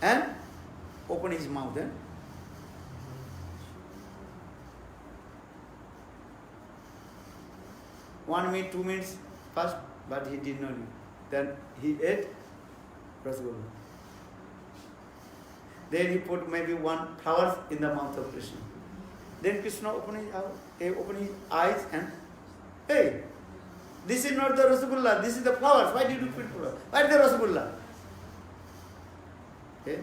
Speaker 1: and open his mouth. 1 minute, 2 minutes first, but he did not eat. Then he ate rasgulla. Then he put maybe 1 flower in the mouth of Krishna. Then Krishna opened his eyes and, hey, this is not the rasgulla, this is the flowers. Why did you put flowers? Why the rasgulla? Okay.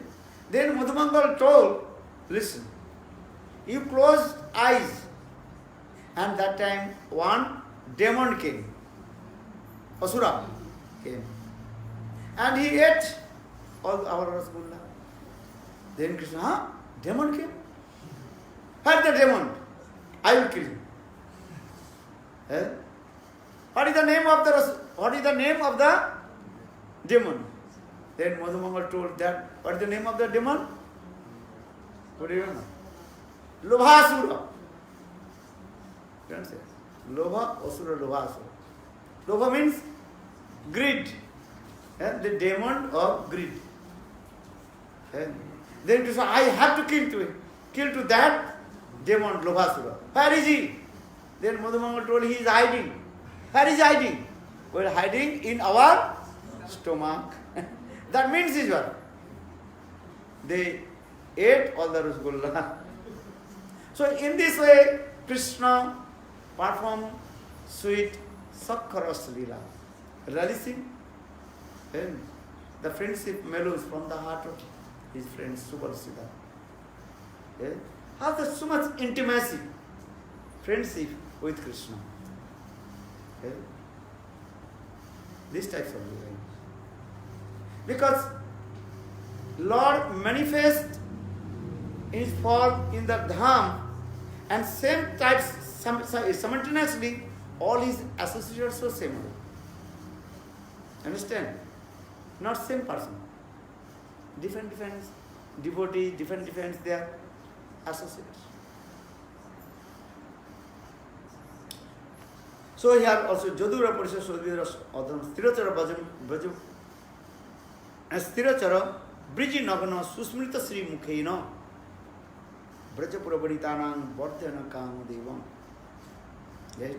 Speaker 1: Then Madhumangal told, listen, you closed eyes, and that time one demon came, Asura came, and he ate all our rasgulla. Then Krishna, demon came? Where the demon? I will kill him. Eh? What is the name of the demon? Then Madhumangal told that, what is the name of the demon? What do you know? Lobhasura. You understand? Lobha, Asura, Lobhasura. Lobha means greed. The demon of greed. Then Krishna, I have to kill to that demon, Lobhasura. Where is he? Then Madhumangal told, he is hiding. Where is he hiding? We are hiding in our stomach. That means is what? They ate all the rasgulla. So in this way, Krishna performed sweet Sakharas Leela, relishing the friendship mellows from the heart of his friend Subalsida. Has so much intimacy, friendship with Krishna. These types of living. Because Lord manifests in his form in the Dham, and same types simultaneously all his associates are same. Understand? Not same person. Different devotees, different they are associates. So here also Jadura Purisha Sodhira Adham Sthirachara Bhajam Sthirachara Briji Nagana Susmrita Sri Mukhena Brajapura Baditanang Bhartana Kamadevam. Yes.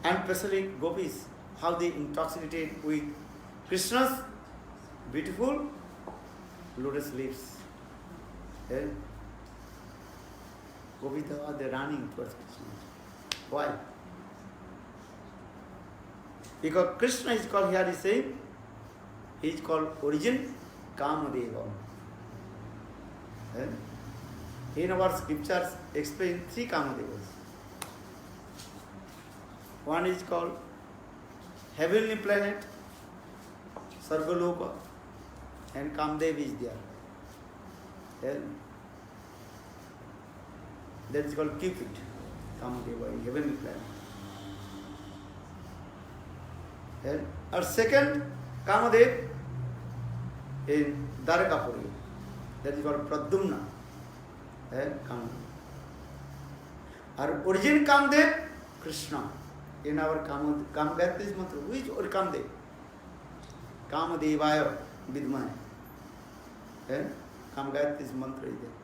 Speaker 1: And especially gopis, how they intoxicated with Krishna's beautiful lotus leaves. Yes. Gopis are they running towards Krishna. Why? Because Krishna is called, here is saying, he is called origin Kamadeva. In our scriptures explain 3 Kamadevas. One is called heavenly planet, Sarvaloka, and Kamdev is there. That is called Cupid, Kamadeva, heavenly planet. Our second Kamadev in Dwarakapuri, that is called Pradyumna. Our origin Kamdev, Krishna. In our Kamgayatri mantra, who is or Kamdev? Kamadevaya Vidmaya. Kamgayatri mantra is there.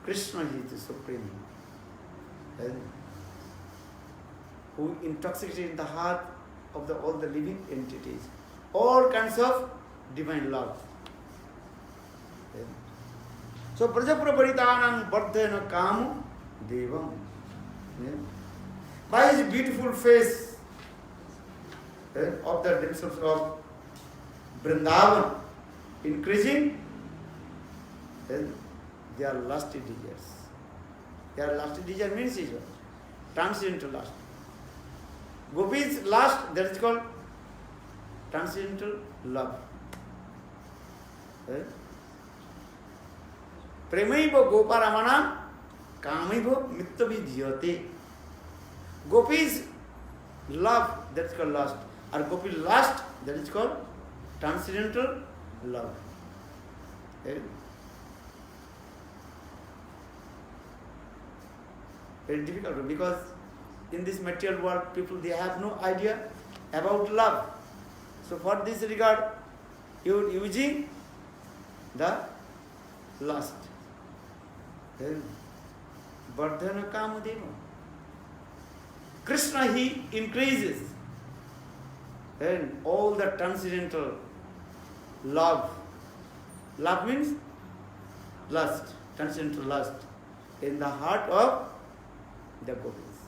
Speaker 1: Krishna is the supreme. Who intoxicated in the heart of all the living entities. All kinds of divine love. So Prajapura Paritanang Bardhena Kamu Devam. By his beautiful face of the themselves of Vrindavan increasing, they are lusty desires. Their lusty desire means is what? Transcendental lust. Gopis lust, that is called transcendental love. Premaiva Goparamana Kamiva Mittavidhyate. Gopis love, that is called lust. Or Gopi lust, that is called transcendental love. Very difficult because in this material world, people they have no idea about love. So for this regard, you are using the lust. Then Vardhana Kamadeva. Krishna, he increases. And all the transcendental love. Love means lust, transcendental lust in the heart of the gopis.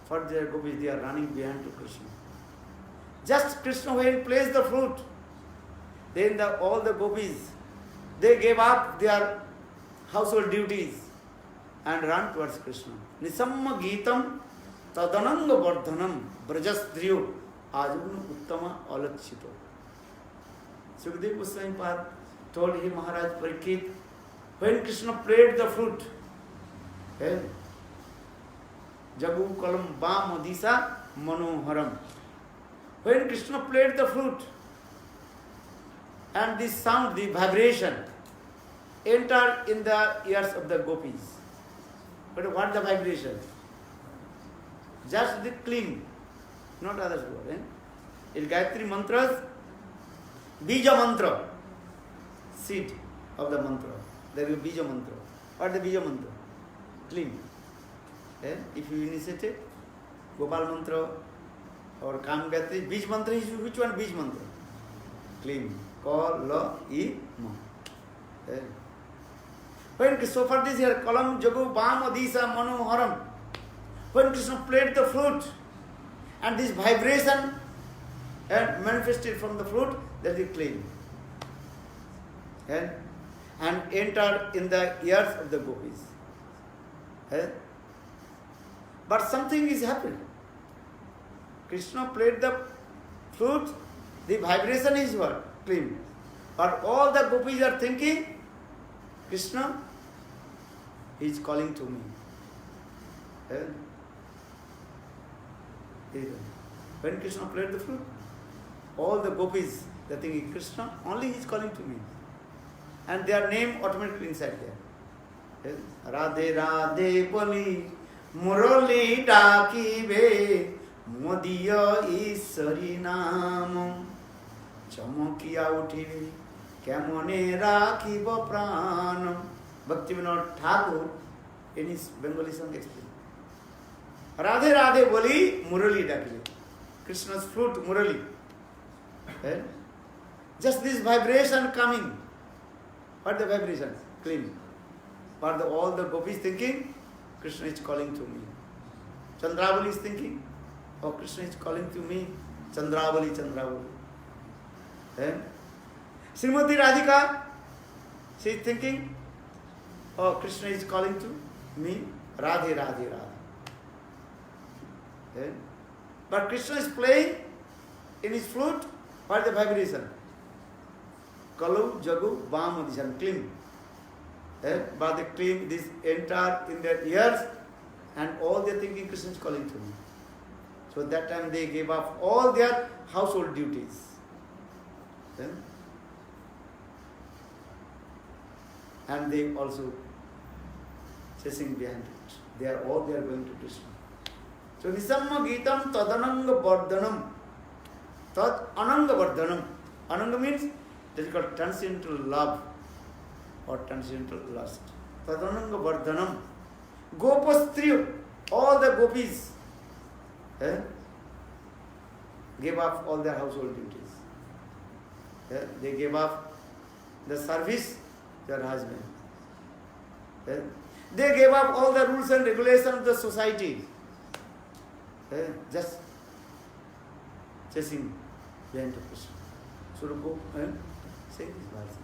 Speaker 1: For the gopis, they are running behind to Krishna. Just Krishna when plays the flute, then all the gopis, they gave up their household duties and run towards Krishna. Nisamma Geetam Tadananga Vardhanam Brajastriyo Ajuna Uttama Alachito. Sukadeva Goswami Pad told him, Maharaj Parikshit, when Krishna played the flute, Jagu Kalam Ba Madisa Manoharam. When Krishna played the flute, and this sound, the vibration, entered in the ears of the gopis. But what the vibration? Just the cling, not others. In Gayatri mantras, Bija mantra, seed of the mantra. There is Bija mantra. What is the Bija mantra? Cling. If you initiate it, Gopal mantra or Kam Gayatri, Bij mantra is which one? Bij mantra. Cling. Call, la, I, ma. When so for this here, Kalam, Jagu, Bam, Adisa, Manu, Haram. When Krishna played the flute, and this vibration and manifested from the flute, that is clean. And entered in the ears of the gopis. But something is happening. Krishna played the flute, the vibration is what? Clean. But all the gopis are thinking, Krishna, he is calling to me. When Krishna played the flute, all the gopis, they are thinking, Krishna, only he is calling to me. And their name automatically inside there. Radhe Radhe Boli Murali Dakibe Modiya Isari Nam Chamakiya Uthibe Kemone Rakhiba Pranam. Bhaktivinoda Thakur in his Bengali song explains. Radhe Radhe Boli Murali Dakibe. Krishna's flute Murali. Just this vibration coming. What the vibration? Clean. But all the gopis thinking, Krishna is calling to me. Chandravali is thinking, oh, Krishna is calling to me. Chandravali, Chandravali. Srimati Radhika, she is thinking, oh, Krishna is calling to me. Radhe, Radhe, Radhe. But Krishna is playing in his flute. What is the vibration? Kalu, Jagu, Bam, Adishan, Klim. But the Klim, this enter in their ears, and all they thinking Krishna is calling to me. So that time they gave up all their household duties. And they also chasing behind it. They are going to Krishna. So Nisamma Geetam Tadananga Vardhanam. Tad Ananga Vardhanam. Ananga means that is called transcendental love or transcendental lust. Tadananga Vardhanam. Gopastriya, all the gopis gave up all their household duties. They gave up the service to their husband. They gave up all the rules and regulations of the society. Just chasing behind Krishna. So go say this verse.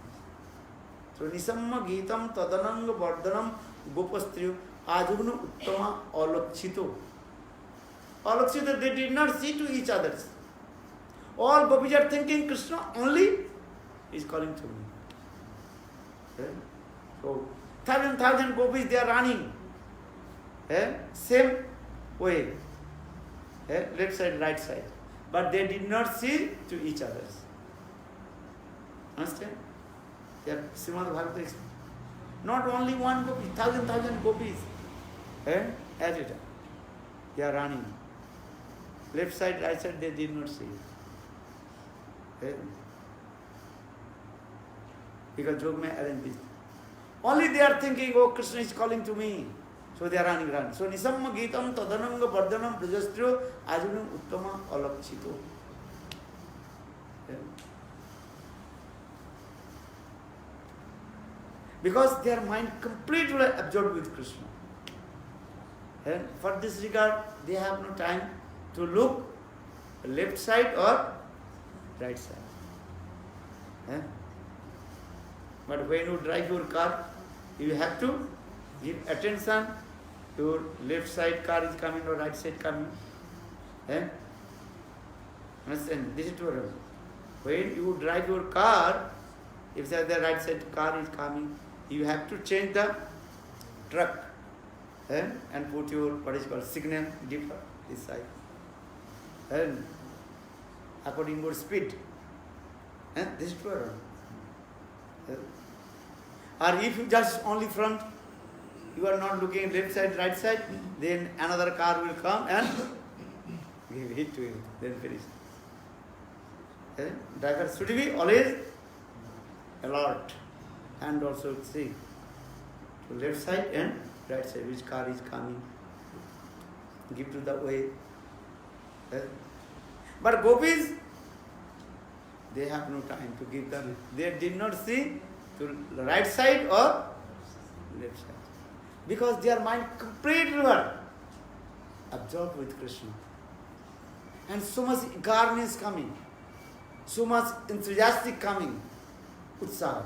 Speaker 1: So Nisamma Geetam Tadananga Vardhanam Gopastriya Ajugna Uttama Alakshito. Alakshito, they did not see to each other. All gopis are thinking Krishna only is calling to me. So thousand gopis they are running. Same way. Left side, right side. But they did not see to each other. Understand? Srimad Bhagavata explains. Not only one gopi, thousand gopis. every time. They are running. Left side, right side, they did not see. Because Jog may arrange this. Only they are thinking, oh, Krishna is calling to me. So they are running. So Nisamma Gitam Tadananga Vardhanam Prajastro Ajunam Uttama Alakshito. Because their mind completely absorbed with Krishna. And for this regard, they have no time to look left side or right side. But when you drive your car, you have to give attention. Your left side car is coming or right side coming. Understand? This is true. When you drive your car, if the right side car is coming, you have to change the truck and put your what is called signal differ this side. And according to your speed. This is true. Or if you just only front, you are not looking left side, right side, then another car will come and give hit to you, then finish. Driver should be always alert and also see to left side and right side which car is coming. Give to the way. But gopis, they have no time to give them. They did not see to the right side or left side. Because their mind completely absorbed with Krishna. And so much eagerness coming. So much enthusiastic coming. Utsaha.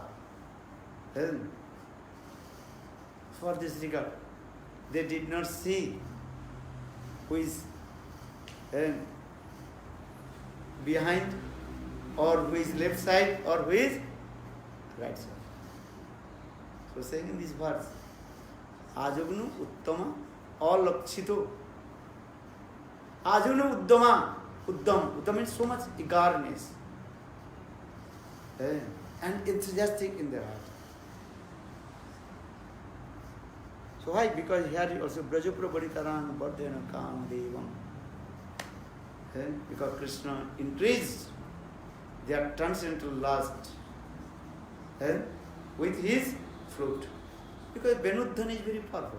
Speaker 1: For this regard, they did not see who is behind or who is left side or who is right side. So saying in this verse, Ajagnu Uttama Alakshito. Ajagnu Uddama. Uddam means so much eagerness and enthusiastic in their heart. So why? Because here also Brajapura Baditarana Bardhena Kam Devam. Because Krishna increased their transcendental lust with his flute. Because Venudhan is very powerful.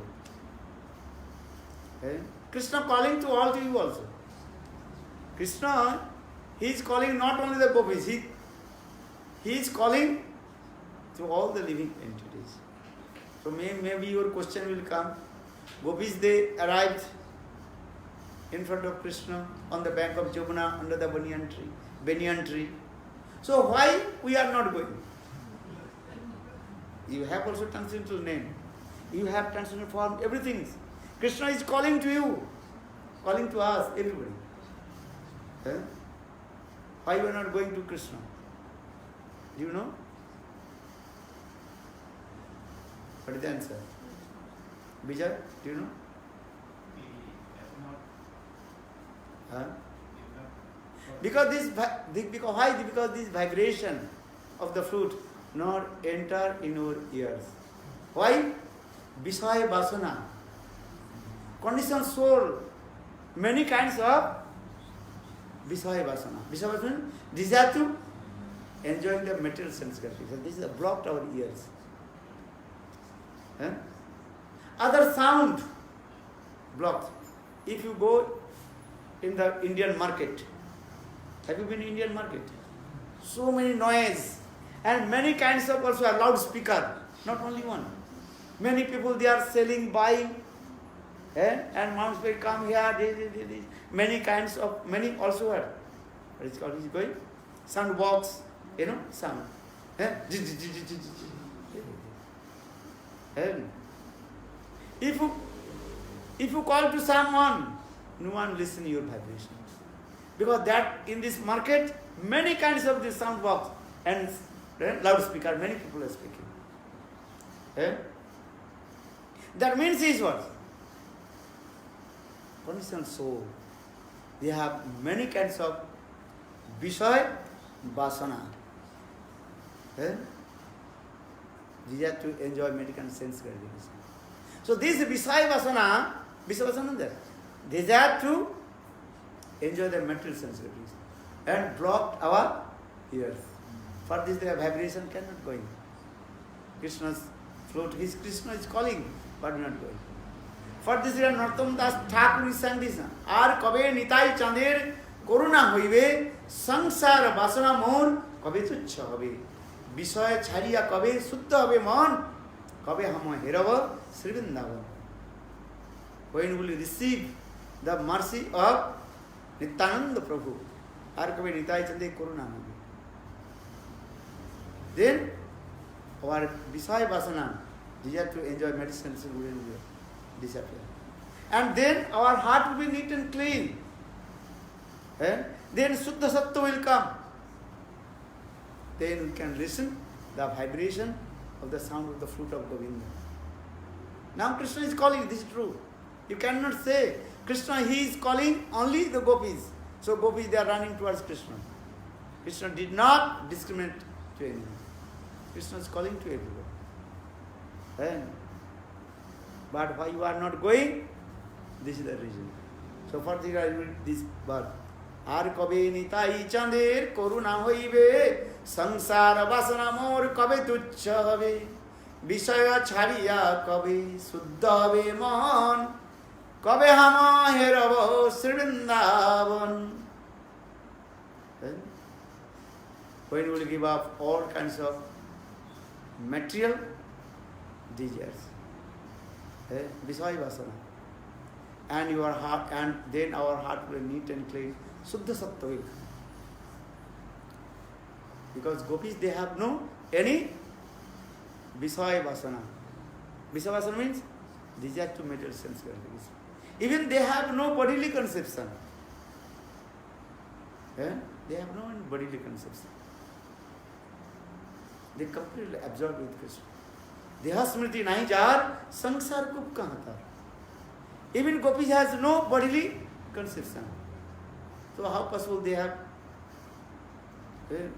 Speaker 1: Krishna calling to all to you also. Krishna, he is calling not only the gopis, he is calling to all the living entities. So maybe your question will come. Gopis, they arrived in front of Krishna on the bank of Jamuna under the banyan tree. So why we are not going? You have also transcendental name. You have transcendental form, everything. Krishna is calling to you, calling to us, everybody. Why we are not going to Krishna? Do you know? What is the answer? Vijay, do you know? Because this vibration of the flute not enter in your ears. Why? Visaya Vasana. Conditioned soul. Many kinds of Visaya Vasana. Visaya Vasana, desire to enjoy the material sense gratification. This is blocked our ears. Other sound blocked. If you go in the Indian market, have you been in Indian market? So many noise and many kinds of also a loudspeaker, not only one. Many people they are selling, buying, and mounts will come here, many kinds of, many also are. What is called, is going? Sound box, sound. If you call to someone, no one listen to your vibration. Because that in this market, many kinds of this sound box and loudspeaker, many people are speaking. That means is what? Conditioned soul. They have many kinds of Visaya Vasana. Desire to enjoy medical sense gratification. So this Visaya Vasana Vishwavasananda. Desire to enjoy the material sensibilities and blocked our ears. For this their vibration cannot go in. Krishna's float, his Krishna is calling, but not going. For this reason Narottam Das Thakur is sang this. Ar kabe nitai chander koruna hoibe sangsar vasana mon kabe tuchha hobe. Vishaya chhariya kabe suddha hobe mon kabe hama herava Sri Vrindavan. When will you receive the mercy of Nityananda Prabhu? Ar kabe nitai chander koruna hoibe. Then our Vishaya vasana, desire to enjoy medicine, will disappear. And then our heart will be neat and clean. Then Suddha Sattva will come. Then we can listen the vibration of the sound of the flute of Govinda. Now Krishna is calling, this is true. You cannot say, Krishna, he is calling only the gopis. So gopis, they are running towards Krishna. Krishna did not discriminate to anyone. Krishna is calling to everyone. But why you are not going? This is the reason. So for this I read this verse. Ar kabe nitai chander koruna hoibe sansara vasana mor kabe tuchha habe vishaya chhariya kabe suddha habe man kabe hama heravo Sri Vrindavan. When you will give up all kinds of material desires, Vishaya vasana, and your heart, and then our heart will be neat and clean, Suddha Sattva will come. Because gopis, they have no any Vishaya vasana. Vishaya vasana means desire to material sense gratification. Even they have no bodily conception. They have no bodily conception. They completely absorbed with Krishna. Deha smriti nahi jar, sangsar kup kahata. Even gopis has no bodily conception. So how possible they have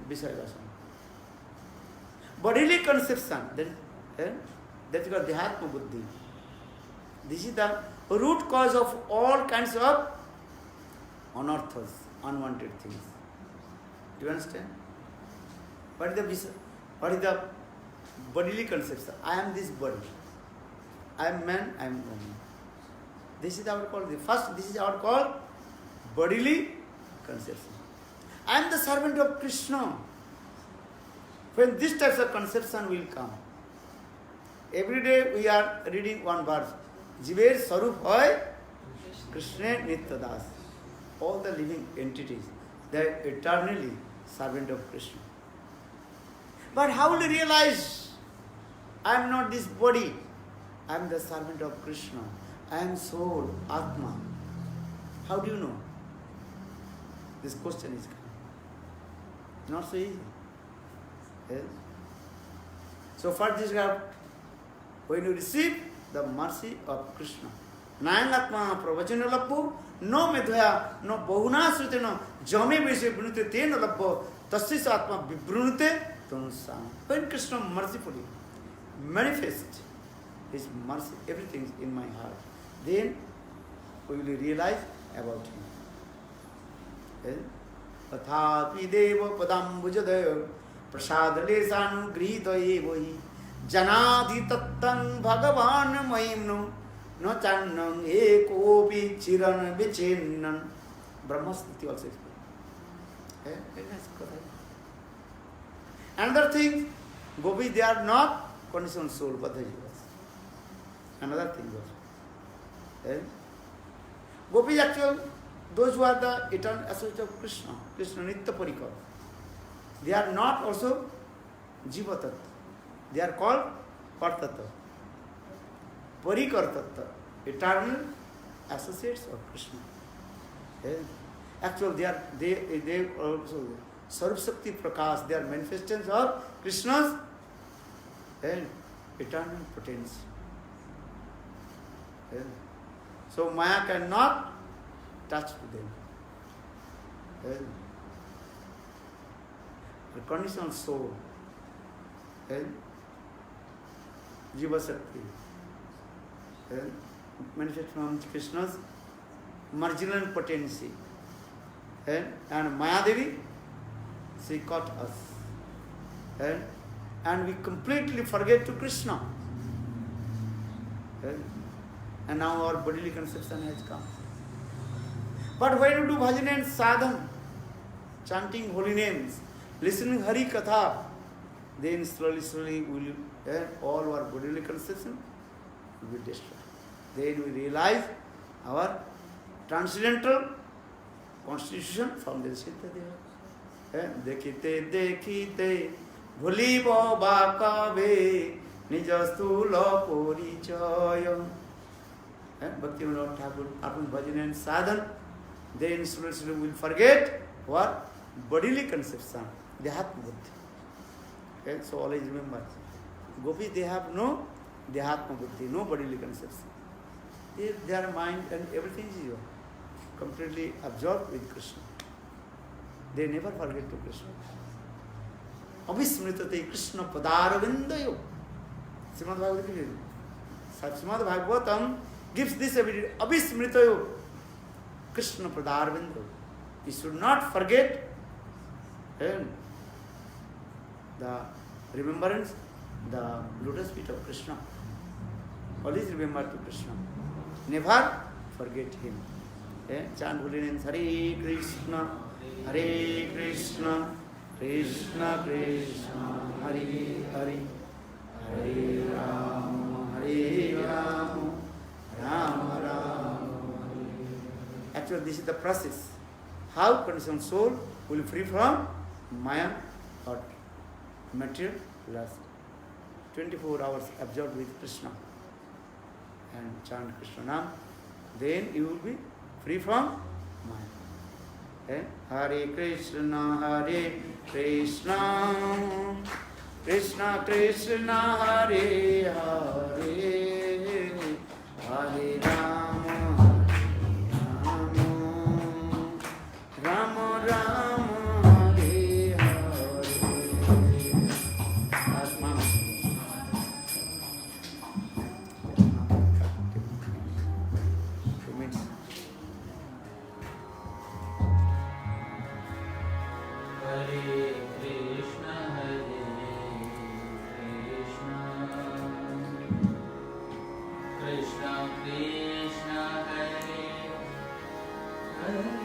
Speaker 1: Vishaya vasana? Bodily conception, that is called Dehatma Buddhi. This is the root cause of all kinds of unearths, unwanted things. Do you understand? What is the bodily conception? I am this body. I am man, I am woman. This is our called this is our called bodily conception. I am the servant of Krishna. When this type of conception will come, every day we are reading one verse. Jiver Sarup Hoy Krishna Nitya Das. All the living entities, they are eternally servant of Krishna. But how will you realize I am not this body? I am the servant of Krishna. I am soul, Atma. How do you know? This question is coming. Not so easy. Yes? So for this, when you receive the mercy of Krishna, Nayangatma pravachana labbo, no medhaya, no bahuna sritena, jame vese brunute tena labbo, tassis atma vibrunute tansam. When Krishna mercifully manifests His mercy, everything is in my heart, then we will realize about Him. Tathapi deva padam bujadaya prasadale grihita evahi janadhi tattan bhagavan mahimno no channam ekopi chiran vichinnan. Brahmasmriti also explains. Another thing, gopis, they are not conditioned soul, but the jivas. Another thing was. Gopis actually, those who are the eternal associates of Krishna, Krishna Nitya Parikar, they are not also Jiva Tattva. They are called Partattva. Parikar Tattva, eternal associates of Krishna. Actually, they also Sarv Shakti Prakash, they are manifestations of Krishna's eternal potency. So Maya cannot touch to them. The conditional soul, Jiva Shakti, manifest from Krishna's marginal potency. And Maya Devi, she caught us. And we completely forget to Krishna. And now our bodily conception has come. But when we do bhajan and sadhan, chanting holy names, listening Hari Katha, then slowly all our bodily conception will be destroyed. Then we realize our transcendental constitution from the Siddha Deva. Dekhite dekhite bhulibo bakabe nijastula porichaya. Bhaktivinoda Thakur, after bhajan and sadhan, then slowly will forget what? Bodily conception, Dehatma Buddhi. So always remember, Gopis, they have no Dehatma Buddhi, no bodily conception. Their mind and everything is completely absorbed with Krishna. They never forget to Krishna. Abhismritate Krishna Padaravindayo. Srimad Bhagavatam gives this ability. Abhismritayo Krishna Padaravindayo. You should not forget the remembrance, the lotus feet of Krishna. Always remember to Krishna. Never forget him. Chant holy names. Hare Krishna, Krishna Krishna, Hare Hare, Hare Rama, Rama Rama. Actually, this is the process. How conditioned soul will free from Maya or material lust. 24 hours absorbed with Krishna and chant Krishna Nam, then you will be free from Maya. Hare Krishna, Krishna Krishna, Hare Hare, Hare Rama, Rama Rama, Hare Hare. Atma. 2 minutes.
Speaker 2: Hare Krishna, Krishna Krishna, Hare Hare.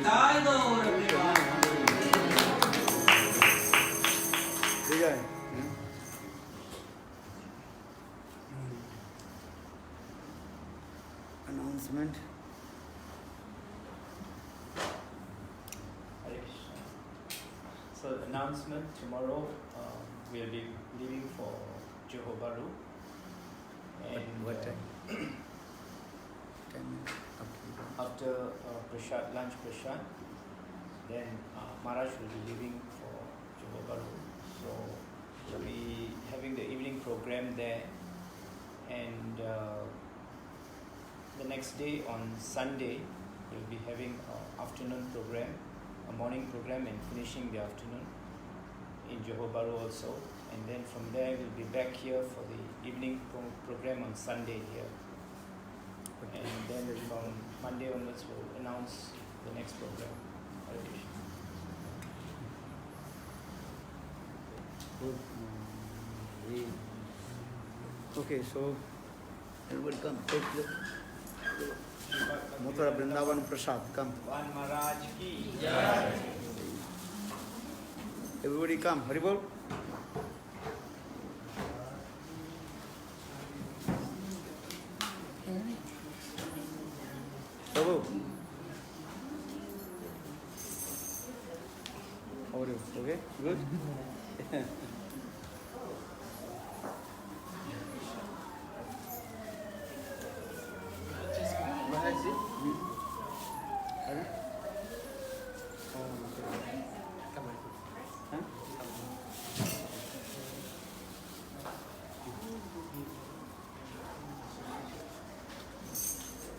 Speaker 2: Nitai Gaur
Speaker 1: Vijay. Announcement.
Speaker 3: Hare Krishna. So announcement tomorrow, we'll be leaving for Johor Bahru. And
Speaker 1: What time? 10 minutes.
Speaker 3: after prasad, lunch prasad, then Maharaj will be leaving for Johor Bahru. So we'll be having the evening program there, and the next day on Sunday we'll be having an afternoon program, a morning program, and finishing the afternoon in Johor Bahru also. And then from there we'll be back here for the evening program on Sunday here. And then from Monday onwards we'll announce the next program. Hare Krishna.
Speaker 1: Good. Okay, so everybody come. Take the Mathura Vrindavan Prasad. Come.
Speaker 3: One Maharaj ki
Speaker 1: Everybody come. Haribol. Prabhu. How are you? Okay? Good? Maharaj ji? Huh? Huh?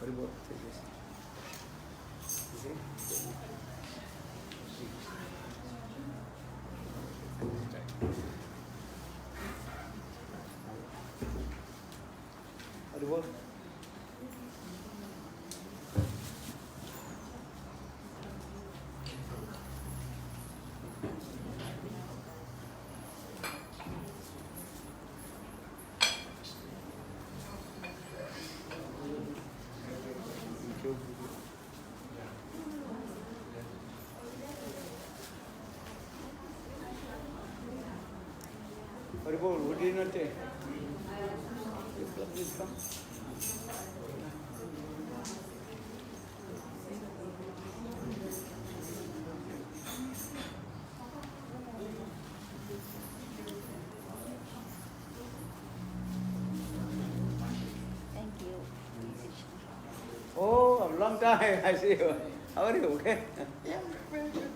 Speaker 1: Haribol. Take this. Haribol. Thank you. Haribol, what did you not take? Please come.
Speaker 4: Thank you.
Speaker 1: Oh, a long time. I see you. How are you? Okay?
Speaker 4: Yeah, very good.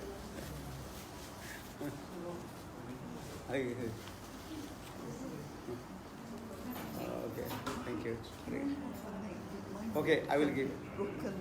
Speaker 1: Okay. Okay. Thank you. Okay, I will give.
Speaker 4: Broken